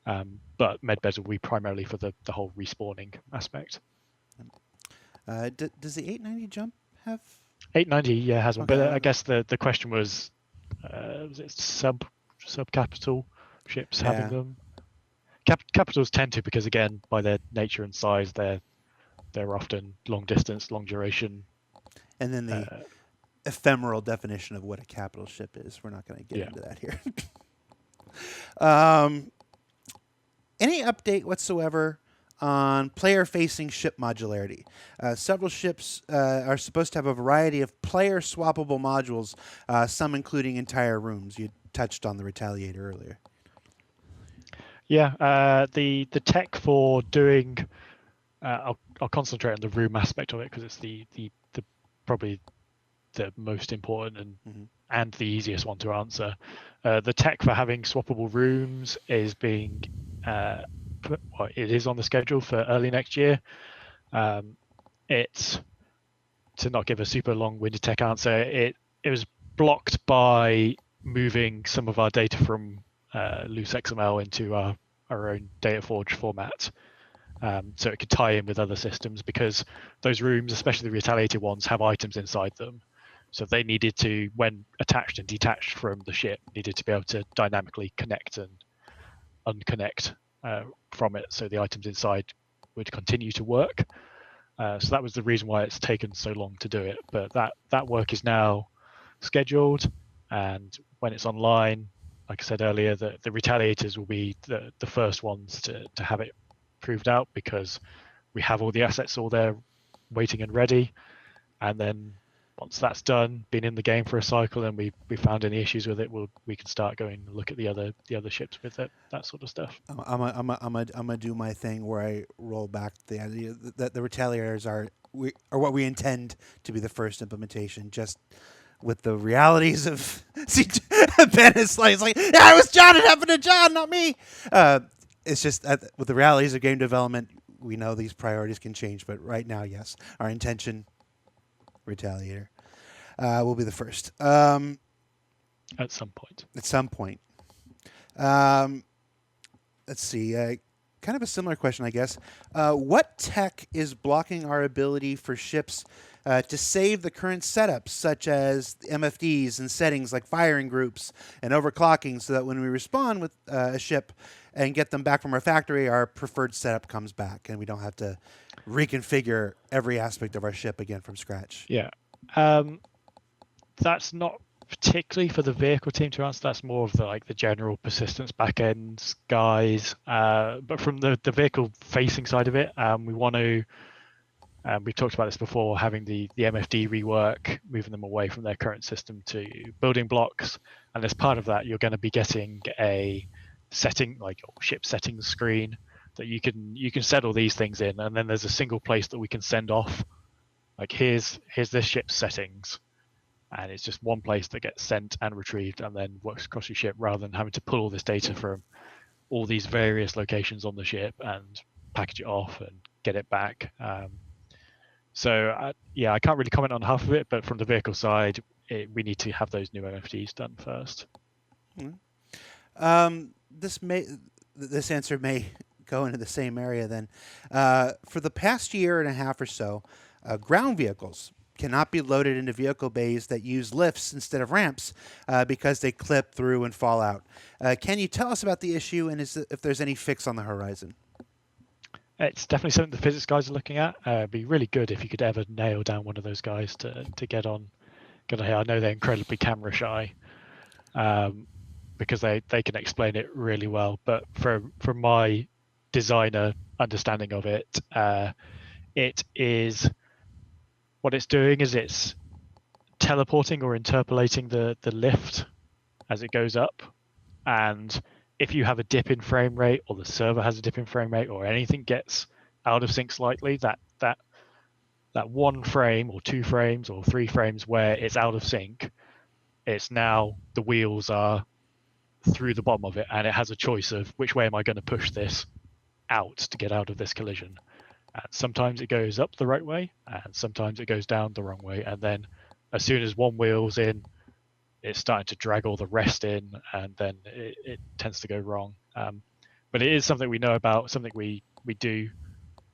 But med beds will be primarily for the whole respawning aspect. Does the 890 jump have? 890, yeah, has one. Okay. But I guess the question was it sub-capital ships having them? Capitals tend to, because again, by their nature and size, they're often long distance, long duration. And then the ephemeral definition of what a capital ship is. We're not going to get into that here. Any update whatsoever on player-facing ship modularity? Several ships are supposed to have a variety of player-swappable modules, some including entire rooms. You touched on the Retaliator earlier. Yeah, the tech for doing, I'll concentrate on the room aspect of it because it's the probably the most important and the easiest one to answer. The tech for having swappable rooms is being it is on the schedule for early next year. It's, to not give a super long-winded tech answer, it was blocked by moving some of our data from loose XML into our own DataForge format, so it could tie in with other systems, because those rooms, especially the Retaliator ones, have items inside them. So they needed to, when attached and detached from the ship, needed to be able to dynamically connect and unconnect from it, so the items inside would continue to work. So that was the reason why it's taken so long to do it. But that work is now scheduled, and when it's online, like I said earlier, the Retaliators will be the first ones to have it proved out, because we have all the assets all there waiting and ready. And then once that's done, been in the game for a cycle, and we found any issues with it, we can start going and look at the other ships with it, that sort of stuff. I'm gonna do my thing where I roll back the idea that the Retaliators are what we intend to be the first implementation, just with the realities of Ben is like, yeah, it was John, it happened to John, not me. It's just with the realities of game development, we know these priorities can change, but right now, yes, our intention, Retaliator, will be the first. At some point. Let's see. Kind of a similar question, I guess. What tech is blocking our ability for ships to save the current setups, such as MFDs and settings like firing groups and overclocking, so that when we respawn with a ship and get them back from our factory, our preferred setup comes back and we don't have to reconfigure every aspect of our ship again from scratch? Yeah. That's not particularly for the vehicle team to answer. That's more of the general persistence backend guys. But from the vehicle facing side of it, we want to, we've talked about this before, having the MFD rework, moving them away from their current system to building blocks. And as part of that, you're going to be getting a setting, like ship settings screen, that you can set all these things in, and then there's a single place that we can send off, like here's this ship's settings, and it's just one place that gets sent and retrieved and then works across your ship, rather than having to pull all this data from all these various locations on the ship and package it off and get it back. So I can't really comment on half of it, but from the vehicle side, we need to have those new MFDs done first. This answer may go into the same area then. For the past year and a half or so, ground vehicles cannot be loaded into vehicle bays that use lifts instead of ramps because they clip through and fall out. Can you tell us about the issue, and if there's any fix on the horizon? It's definitely something the physics guys are looking at. It'd be really good if you could ever nail down one of those guys to get on here. I know they're incredibly camera shy, because they can explain it really well. But from my designer understanding of it, it is what it's doing is it's teleporting or interpolating the lift as it goes up, and if you have a dip in frame rate, or the server has a dip in frame rate, or anything gets out of sync slightly, that one frame or 2 frames or 3 frames where it's out of sync, it's now the wheels are through the bottom of it, and it has a choice of which way am I going to push this out to get out of this collision. And sometimes it goes up the right way, and sometimes it goes down the wrong way, and then as soon as one wheel's in, it's starting to drag all the rest in, and then it tends to go wrong. But it is something we know about, something we do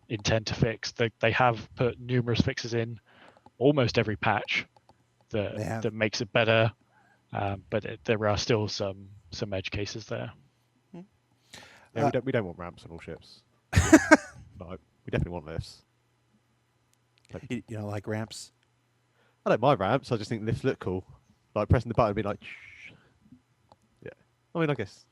intend to fix. They have put numerous fixes in almost every patch that makes it better, but there are still some edge cases there. Yeah, we don't want ramps on all ships. But we definitely want lifts. You don't like ramps? I don't mind ramps. I just think lifts look cool. Like pressing the button and be like, shh. Yeah. I mean, I guess.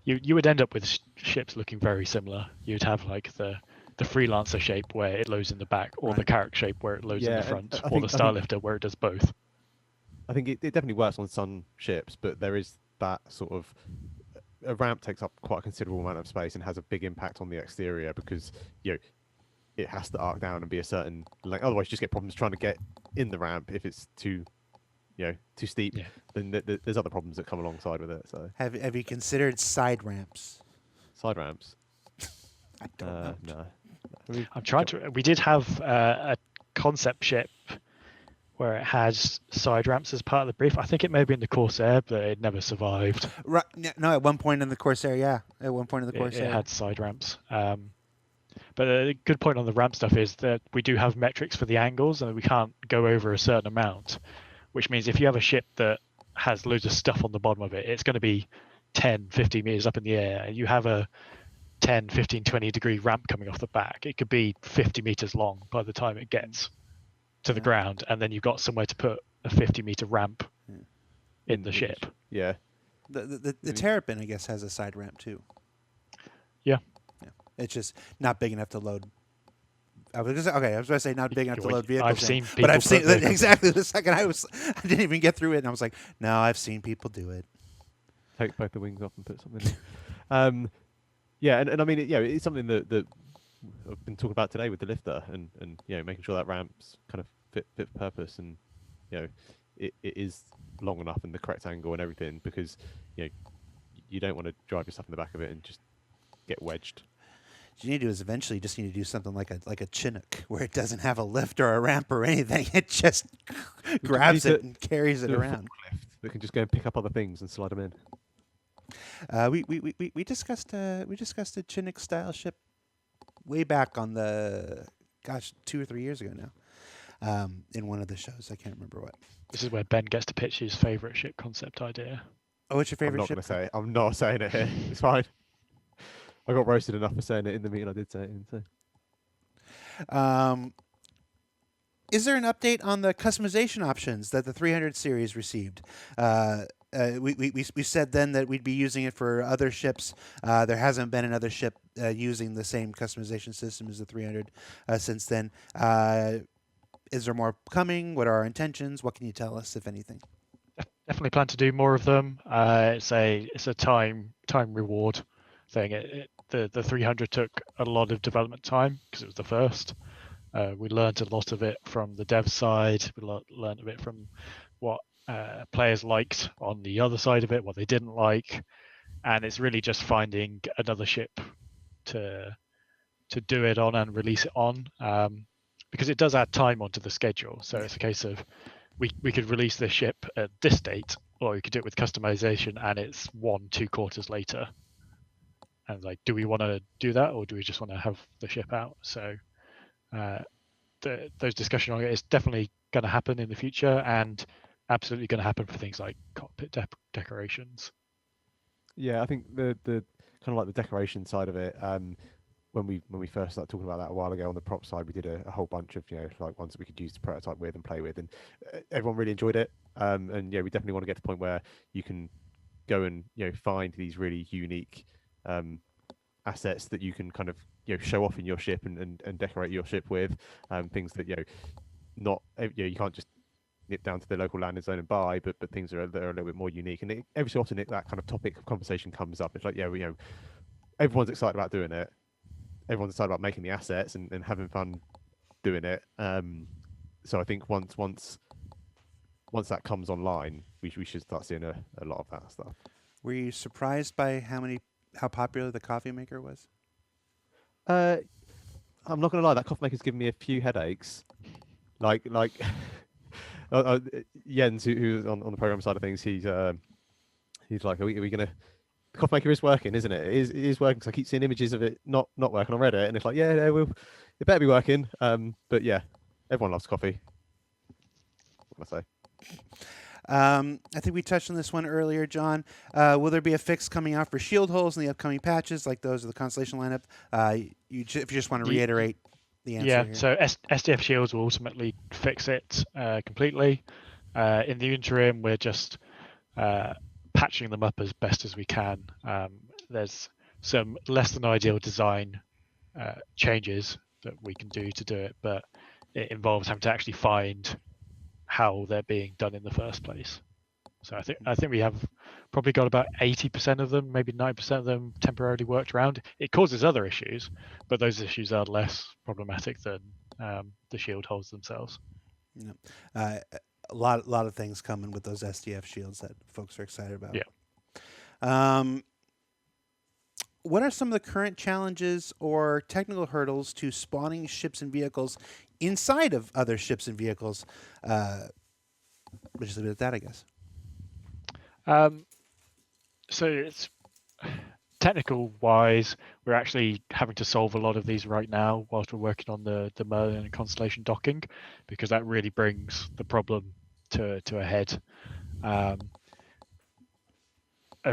You would end up with ships looking very similar. You'd have like the freelancer shape where it loads in the back, or the Carrick shape where it loads in the front, or the Starlifter where it does both. I think it definitely works on some ships, but there is that sort of a ramp takes up quite a considerable amount of space and has a big impact on the exterior because it has to arc down and be a certain length. Otherwise, you just get problems trying to get in the ramp if it's too steep. Yeah. Then there's other problems that come alongside with it. So have you considered side ramps? Side ramps? I don't know. I'm trying to. We did have a concept ship where it has side ramps as part of the brief. I think it may be in the Corsair, but it never survived. Right. No, at one point in the Corsair, yeah. At one point in the Corsair. It had side ramps. But a good point on the ramp stuff is that we do have metrics for the angles, and we can't go over a certain amount, which means if you have a ship that has loads of stuff on the bottom of it, it's going to be 10, 50 meters up in the air. You have a 10, 15, 20 degree ramp coming off the back. It could be 50 meters long by the time it gets to the ground, and then you've got somewhere to put a 50-meter ramp in the ship. Yeah. The Terrapin, I guess, has a side ramp too. Yeah. It's just not big enough to load. I was going to say not big enough to load vehicles. I've seen people, but I've seen exactly the second I didn't even get through it, and I was like, no, I've seen people do it. Take both the wings off and put something in. Yeah, and I mean, it's something that I've been talking about today with the lifter, and making sure that ramp's kind of fit for purpose, and it is long enough and the correct angle and everything, because you don't want to drive yourself in the back of it and just get wedged. What you need to do is eventually just need to do something like a Chinook, where it doesn't have a lift or a ramp or anything. It just grabs it and carries it around. That can just go and pick up other things and slide them in. We discussed a Chinook style ship way back on 2 or 3 years ago now, in one of the shows. I can't remember what. This is where Ben gets to pitch his favorite ship concept idea. Oh, what's your favorite ship? I'm not saying it here. It's fine. I got roasted enough for saying it in the meeting. I did say it in. So. Is there an update on the customization options that the 300 series received? We said then that we'd be using it for other ships. There hasn't been another ship using the same customization system as the 300 since then. Is there more coming? What are our intentions? What can you tell us, if anything? Definitely plan to do more of them. It's a time reward thing. The 300 took a lot of development time because it was the first. We learned a lot of it from the dev side. We learned a bit from what players liked on the other side of it, what they didn't like, and it's really just finding another ship to do it on and release it on, because it does add time onto the schedule. So it's a case of we could release this ship at this date, or we could do it with customization, and it's 1-2 quarters later. And like, do we want to do that, or do we just want to have the ship out? So those discussions on it is definitely going to happen in the future, and absolutely going to happen for things like cockpit decorations. Yeah, I think the kind of like the decoration side of it, when we first started talking about that a while ago on the prop side, we did a whole bunch of like ones that we could use to prototype with and play with, and everyone really enjoyed it. And yeah, we definitely want to get to the point where you can go and find these really unique assets that you can kind of show off in your ship and decorate your ship with, things that not you can't just nip down to the local landing zone and buy, but things that are a little bit more unique. And every so often that kind of topic of conversation comes up. It's like everyone's excited about doing it. Everyone's excited about making the assets and having fun doing it. So I think once that comes online, we should start seeing a lot of that stuff. Were you surprised by how popular the coffee maker was? I'm not gonna lie, that coffee maker's given me a few headaches. Like Jens, who's on the program side of things, he's like, are we gonna? The coffee maker is working, isn't it? It is working. Because I keep seeing images of it not working on Reddit, and it's like, yeah, it better be working. But yeah, everyone loves coffee. What can I say? I think we touched on this one earlier, John. Will there be a fix coming out for shield holes in the upcoming patches, like those of the Constellation lineup? If you just want to reiterate the answer. Yeah, here. so SDF shields will ultimately fix it completely. In the interim, we're just patching them up as best as we can. There's some less than ideal design changes that we can do to do it, but it involves having to actually find how they're being done in the first place. So I think we have probably got about 80% of them, maybe 90% of them temporarily worked around. It causes other issues, but those issues are less problematic than the shield holes themselves. A lot of things coming with those SDF shields that folks are excited about. Yeah. What are some of the current challenges or technical hurdles to spawning ships and vehicles inside of other ships and vehicles? We'll just leave it at that, I guess. So it's technical wise, we're actually having to solve a lot of these right now whilst we're working on the Merlin and Constellation docking, because that really brings the problem to a head. A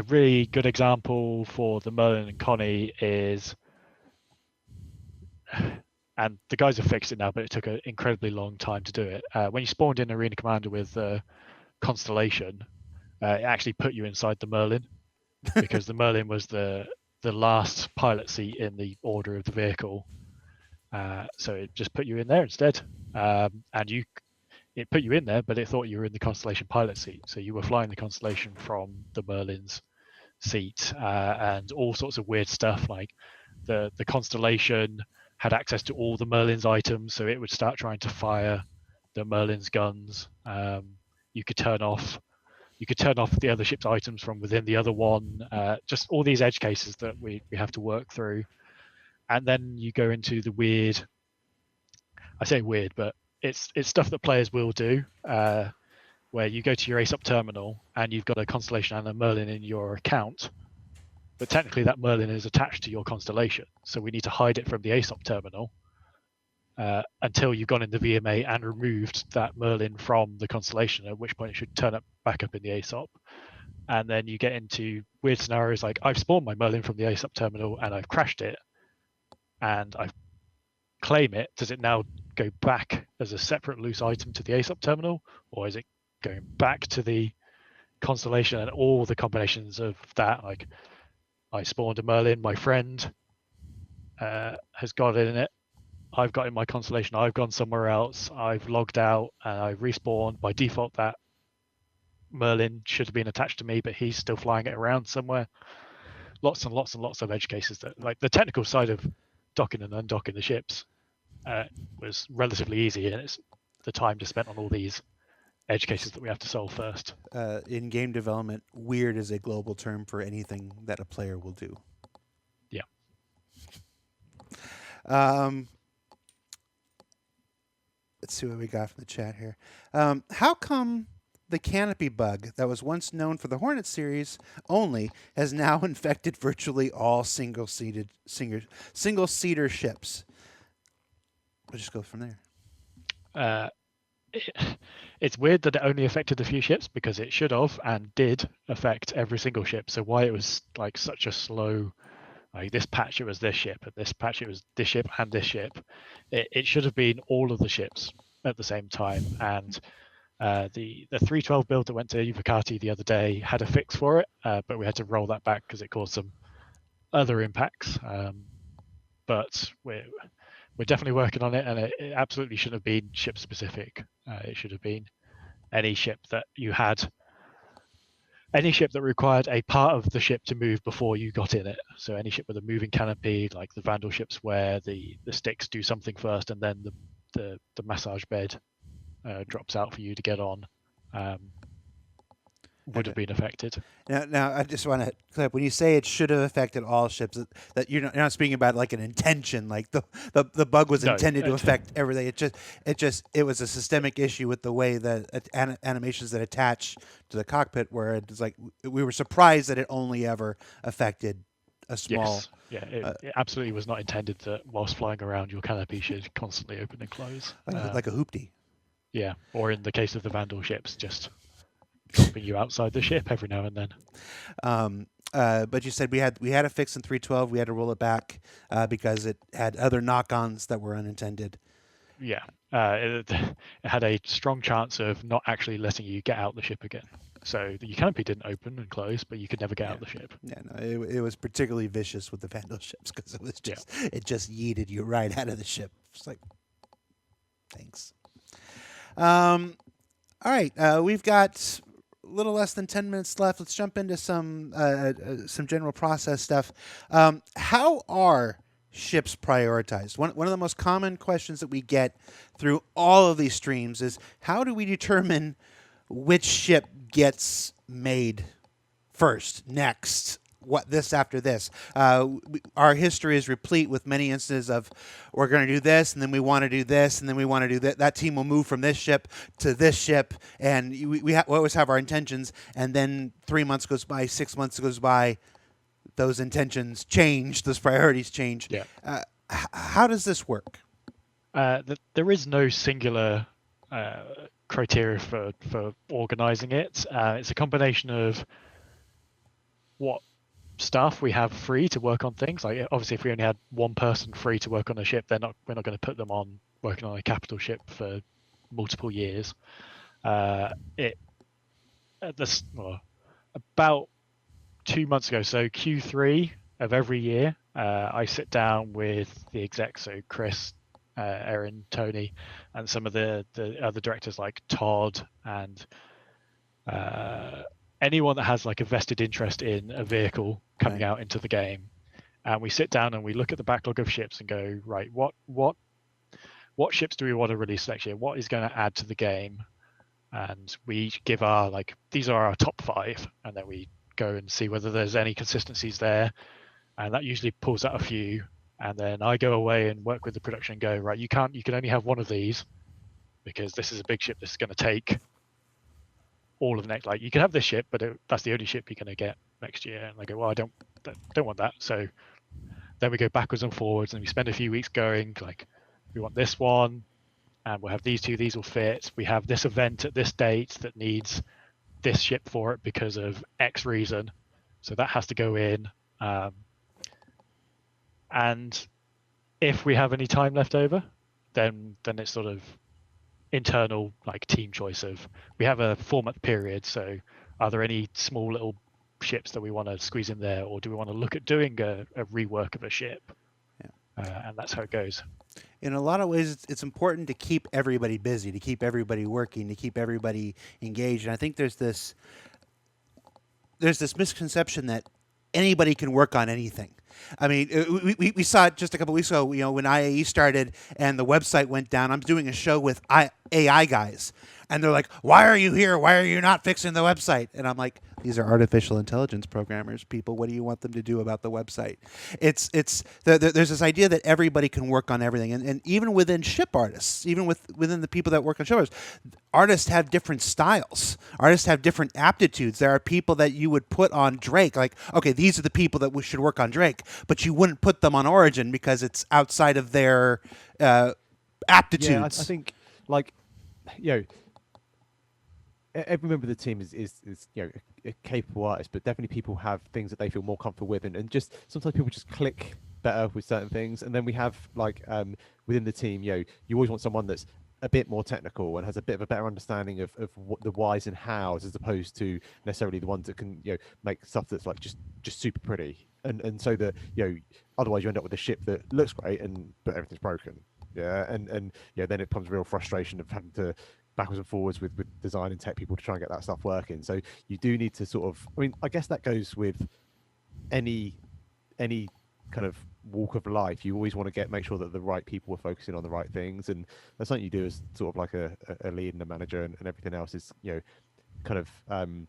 really good example for the Merlin and Connie is, and the guys have fixed it now, but it took an incredibly long time to do it. When you spawned in Arena Commander with Constellation, it actually put you inside the Merlin, because the Merlin was the last pilot seat in the order of the vehicle. So it just put you in there instead. And it put you in there, but it thought you were in the Constellation pilot seat. So you were flying the Constellation from the Merlin's seat, and all sorts of weird stuff, like the Constellation had access to all the Merlin's items, so it would start trying to fire the Merlin's guns. You could turn off the other ship's items from within the other one. Just all these edge cases that we have to work through. And then you go into the weird, I say weird, but it's stuff that players will do, where you go to your ASOP terminal and you've got a Constellation and a Merlin in your account, but technically that Merlin is attached to your Constellation. So we need to hide it from the ASOP terminal until you've gone in the VMA and removed that Merlin from the Constellation, at which point it should turn back up in the ASOP. And then you get into weird scenarios like, I've spawned my Merlin from the ASOP terminal and I've crashed it, and I claim it. Does it now go back as a separate loose item to the ASOP terminal, or is it going back to the Constellation? And all the combinations of that, like I spawned a Merlin, my friend has got it in it, I've got in my Constellation, I've gone somewhere else, I've logged out and I've respawned. By default, that Merlin should have been attached to me, but he's still flying it around somewhere. Lots and lots and lots of edge cases that, like, the technical side of docking and undocking the ships was relatively easy, and it's the time to spend on all these edge cases that we have to solve first. In game development, weird is a global term for anything that a player will do. Yeah. Let's see what we got from the chat here. How come the canopy bug that was once known for the Hornet series only has now infected virtually all single-seater ships? We'll just go from there. It's weird that it only affected a few ships, because it should have and did affect every single ship. So why it was like such a slow like this patch it was this ship, and this patch it was this ship and this ship. It should have been all of the ships at the same time. And the 312 build that went to Uvacati the other day had a fix for it, but we had to roll that back because it caused some other impacts. But we're definitely working on it, and it absolutely shouldn't have been ship specific. It should have been any ship that you had, any ship that required a part of the ship to move before you got in it. So any ship with a moving canopy, like the Vandal ships, where the sticks do something first, and then the massage bed drops out for you to get on, would have been affected. Now, I just want to clear up, when you say it should have affected all ships, that you're not speaking about like an intention, like the bug was intended to affect everything. It was a systemic issue with the way that animations that attach to the cockpit, where it's like we were surprised that it only ever affected a small. Yes. Yeah, it absolutely was not intended that whilst flying around, your canopy should constantly open and close. Like a hoopty. Yeah, or in the case of the Vandal ships, just dropping you outside the ship every now and then. But you said we had a fix in 312. We had to roll it back because it had other knock-ons that were unintended. Yeah, it had a strong chance of not actually letting you get out the ship again. So your canopy didn't open and close, but you could never get out the ship. Yeah, no, it was particularly vicious with the Vandal ships because it just yeeted you right out of the ship. It's like, thanks. All right, we've got a little less than 10 minutes left. Let's jump into some general process stuff. How are ships prioritized? One of the most common questions that we get through all of these streams is, how do we determine which ship gets made first, next, what this after this? Our history is replete with many instances of, we're going to do this, and then we want to do this, and then we want to do that. That team will move from this ship to this ship, and we always have our intentions, and then 3 months goes by, 6 months goes by, those intentions change, those priorities change. Yeah. How does this work? There is no singular criteria for organizing it. It's a combination of what staff we have free to work on things. Like, obviously, if we only had one person free to work on a ship, we're not going to put them on working on a capital ship for multiple years. About 2 months ago, so Q3 of every year, I sit down with the execs, so Chris, Erin, Tony, and some of the other directors like Todd and anyone that has like a vested interest in a vehicle coming out into the game. And we sit down and we look at the backlog of ships and go, right, what ships do we want to release next year? What is going to add to the game? And we give our, like, these are our top 5, and then we go and see whether there's any consistencies there. And that usually pulls out a few. And then I go away and work with the production and go, right, you can only have one of these because this is a big ship. This is going to take all of next. Like, you can have this ship, but that's the only ship you're going to get next year. And I go, well, I don't want that. So then we go backwards and forwards, and we spend a few weeks going, like, we want this one, and we'll have these two. These will fit. We have this event at this date that needs this ship for it because of X reason, so that has to go in. And if we have any time left over, then it's sort of internal, like, team choice of, we have a 4-month period, so are there any small little ships that we want to squeeze in there, or do we want to look at doing a rework of a ship? And that's how it goes. In a lot of ways, it's important to keep everybody busy, to keep everybody working, to keep everybody engaged. And I think there's this misconception that anybody can work on anything. I mean, we saw it just a couple weeks ago, when IAE started and the website went down. I'm doing a show with AI guys, and they're like, why are you here? Why are you not fixing the website? And I'm like, these are artificial intelligence programmers, people. What do you want them to do about the website? There's this idea that everybody can work on everything. And even within ship artists, even within the people that work on ship artists have different styles. Artists have different aptitudes. There are people that you would put on Drake, like, okay, these are the people that we should work on Drake, but you wouldn't put them on Origin because it's outside of their aptitudes. Yeah, I think, like, every member of the team is a capable artist, but definitely people have things that they feel more comfortable with, and just sometimes people just click better with certain things. And then we have within the team, you always want someone that's a bit more technical and has a bit of a better understanding of what the whys and hows, as opposed to necessarily the ones that can make stuff that's like just super pretty. And so that otherwise you end up with a ship that looks great but everything's broken. Yeah, and then it becomes real frustration of having to backwards and forwards with design and tech people to try and get that stuff working. So you do need to sort of, I mean, I guess that goes with any kind of walk of life. You always want to make sure that the right people are focusing on the right things, and that's something you do as sort of like a lead and a manager, and everything else is kind of trying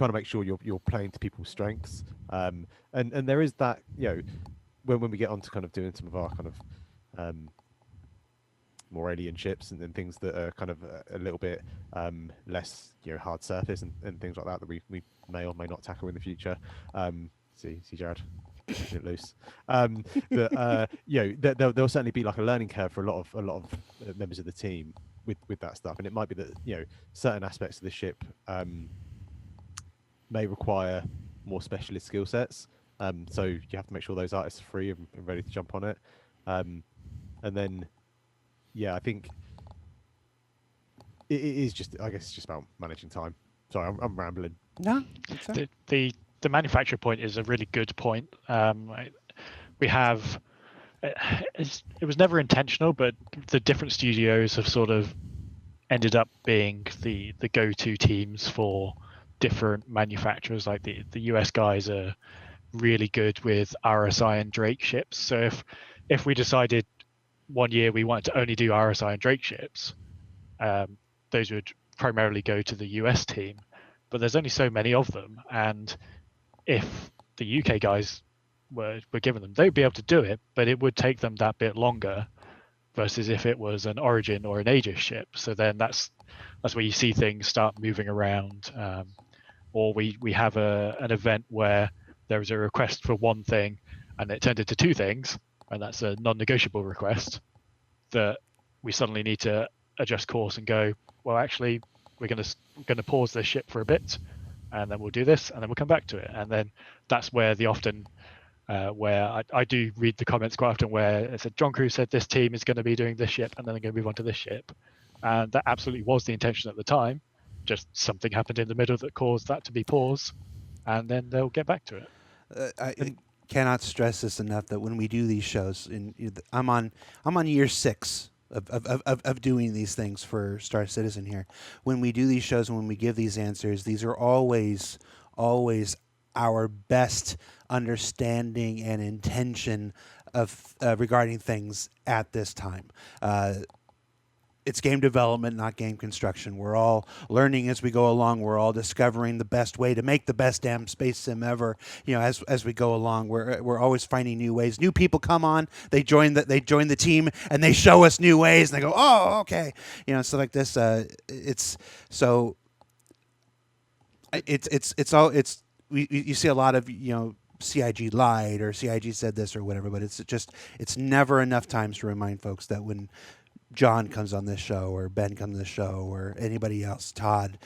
to make sure you're playing to people's strengths. And there is that when we get on to kind of doing some of our kind of more alien ships and things that are kind of a little bit less hard surface and things like that we may or may not tackle in the future. See Jared pushing it loose. But there'll certainly be like a learning curve for a lot of members of the team with that stuff, and it might be that certain aspects of the ship may require more specialist skill sets. So you have to make sure those artists are free and ready to jump on it. And then I think it is just, I guess it's just about managing time. Sorry, I'm rambling. No, the manufacturer point is a really good point. We have, it was never intentional, but the different studios have sort of ended up being the go-to teams for different manufacturers. Like the US guys are really good with RSI and Drake ships. So if we decided one year we wanted to only do RSI and Drake ships, those would primarily go to the US team, but there's only so many of them, and if the UK guys were given them, they'd be able to do it, but it would take them that bit longer versus if it was an Origin or an Aegis ship. So then that's where you see things start moving around, or we have an event where there was a request for one thing and it turned into two things, and that's a non-negotiable request, that we suddenly need to adjust course and go, well, actually, we're going to pause this ship for a bit, and then we'll do this, and then we'll come back to it. And then that's where where I do read the comments quite often where it said, John Crewe said this team is going to be doing this ship, and then they're going to move on to this ship. And that absolutely was the intention at the time. Just something happened in the middle that caused that to be paused, and then they'll get back to it. I cannot stress this enough that when we do these shows, I'm on year 6 of doing these things for Star Citizen here. When we do these shows and when we give these answers, these are always our best understanding and intention of regarding things at this time. It's game development, not game construction. We're all learning as we go along. We're all discovering the best way to make the best damn space sim ever. As we go along, we're always finding new ways. New people come on, they join the team, and they show us new ways, and they go, oh, okay, stuff like this. You see a lot of CIG lied or CIG said this or whatever, but it's never enough times to remind folks that when John comes on this show, or Ben comes on this show, or anybody else, Todd,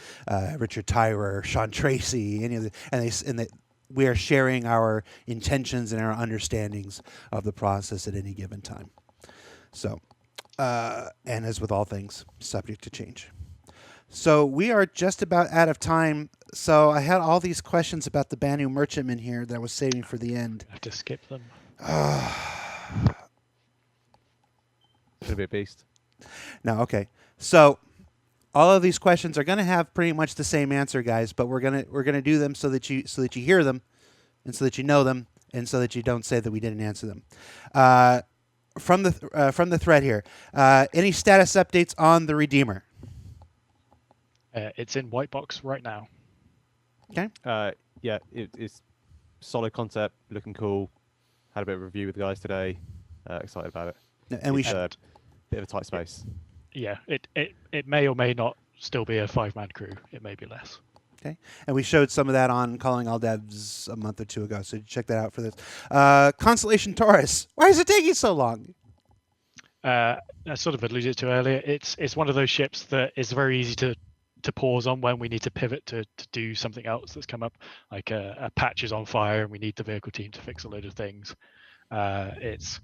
Richard Tyrer, Sean Tracy, any of the, we are sharing our intentions and our understandings of the process at any given time. So, and as with all things, subject to change. So we are just about out of time. So I had all these questions about the Banu Merchantman here that I was saving for the end. I have to skip them. It's gonna be a beast. No, okay. So all of these questions are going to have pretty much the same answer, guys, but we're gonna do them so that you hear them, and so that you know them, and so that you don't say that we didn't answer them. From the thread here, any status updates on the Redeemer? It's in white box right now. Okay. It's solid concept, looking cool. Had a bit of a review with the guys today. Excited about it. And it's a bit of a tight space. Yeah, it may or may not still be a 5-man crew. It may be less. Okay. And we showed some of that on Calling All Devs a month or two ago, so check that out for this. Constellation Taurus. Why is it taking so long? I sort of alluded to earlier. It's one of those ships that is very easy to to pause on when we need to pivot to do something else that's come up, like a patch is on fire and we need the vehicle team to fix a load of things. It's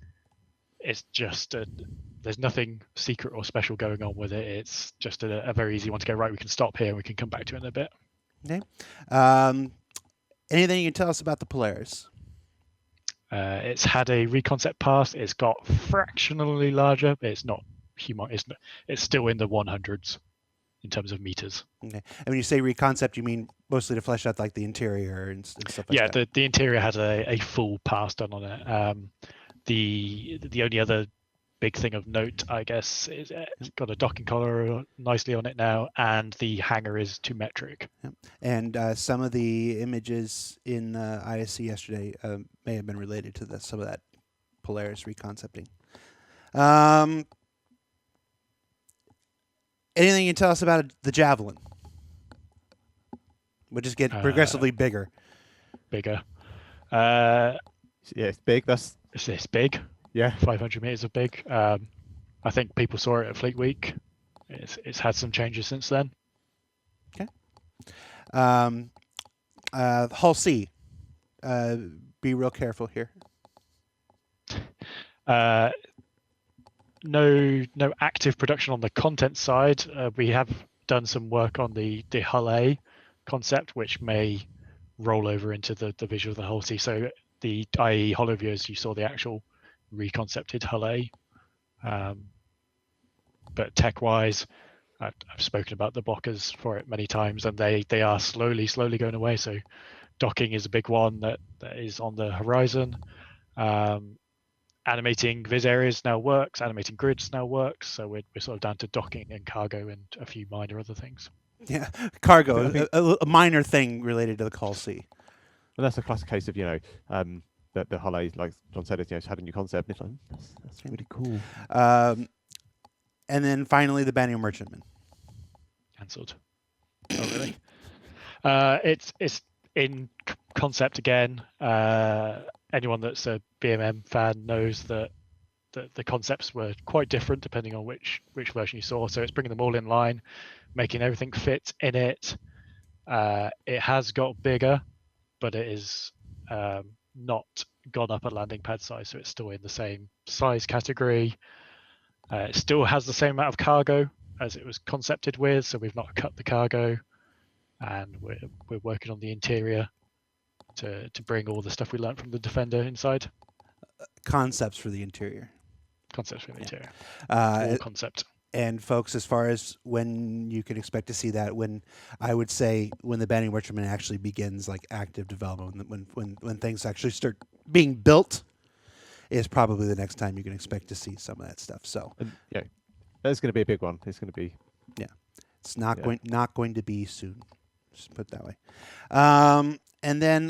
just there's nothing secret or special going on with it. It's just a very easy one to go, right, we can stop here and we can come back to it in a bit. Okay. Anything you can tell us about the Polaris? It's had a reconcept pass. It's got fractionally larger. It's not human. It's still in the 100s in terms of meters. Okay. And when you say reconcept, you mean mostly to flesh out like the interior and stuff like that? Yeah, the interior had a full pass done on it. The only other big thing of note, I guess, is it's got a docking collar nicely on it now, and the hangar is 2 metric. Yep. And some of the images in ISC yesterday may have been related to some of that Polaris reconcepting. Anything you can tell us about the Javelin? We'll just get progressively bigger. Bigger. Yeah, it's big. It's big. Yeah, 500 meters of big. I think people saw it at Fleet Week. It's had some changes since then. Okay. Hull C. Be real careful here. No active production on the content side. We have done some work on the Hull A concept, which may roll over into the visual of the Hull C. So the IAE holo viewers, you saw the actual reconcepted Hull A. But tech-wise, I've spoken about the blockers for it many times, and they are slowly going away. So docking is a big one that is on the horizon. Animating viz areas now works, animating grids now works, so we're sort of down to docking and cargo and a few minor other things. Yeah, cargo, a minor thing related to the Hull C. And that's a classic case of, the Hull A, like John said, it's had a new concept. And it's like, that's really cool. And then finally, the Banner Merchantman. Cancelled. Oh, really? It's in concept again. Anyone that's a BMM fan knows that the concepts were quite different depending on which version you saw. So it's bringing them all in line, making everything fit in it. It has got bigger, but it is not gone up a landing pad size, so it's still in the same size category. It still has the same amount of cargo as it was concepted with, so we've not cut the cargo, and we're working on the interior to bring all the stuff we learned from the Defender inside. Concepts for the interior. Concepts for the interior. Concept. And folks, as far as when you can expect to see that, I would say when the Banning Merchantman actually begins like active development, when things actually start being built, is probably the next time you can expect to see some of that stuff. So yeah, that's going to be a big one. It's going to be it's not going to be soon. Just put it that way. And then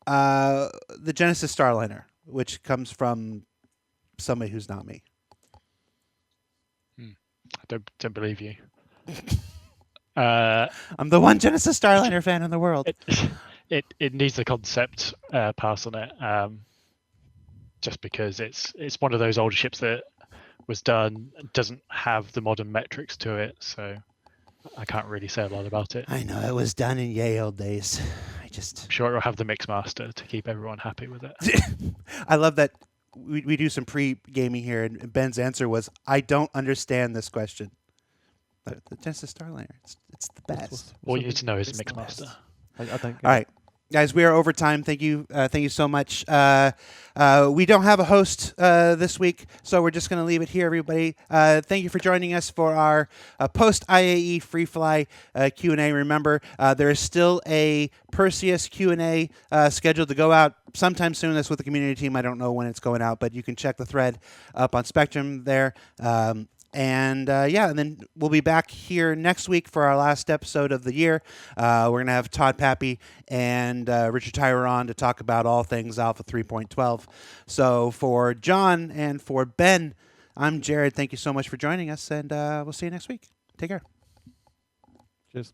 the Genesis Starliner, which comes from somebody who's not me. I don't believe you. I'm the one Genesis Starliner fan in the world. It needs the concept pass on it, just because it's one of those older ships that was done, doesn't have the modern metrics to it, so I can't really say a lot about it. I know it was done in ye old days. I'm sure it'll have the mix master to keep everyone happy with it. I love that we do some pre-gaming here, and Ben's answer was, "I don't understand this question." The Genesis Starliner, it's the best. All you need to know is mix master. I don't. All right. Guys, we are over time. Thank you so much. We don't have a host this week, so we're just going to leave it here, everybody. Thank you for joining us for our Post IAE Free Fly Q&A. Remember, there is still a Perseus Q&A scheduled to go out sometime soon. That's with the community team. I don't know when it's going out, but you can check the thread up on Spectrum there. And then we'll be back here next week for our last episode of the year. We're going to have Todd Pappy and Richard Tyrer on to talk about all things Alpha 3.12. So for John and for Ben, I'm Jared. Thank you so much for joining us, and we'll see you next week. Take care. Cheers.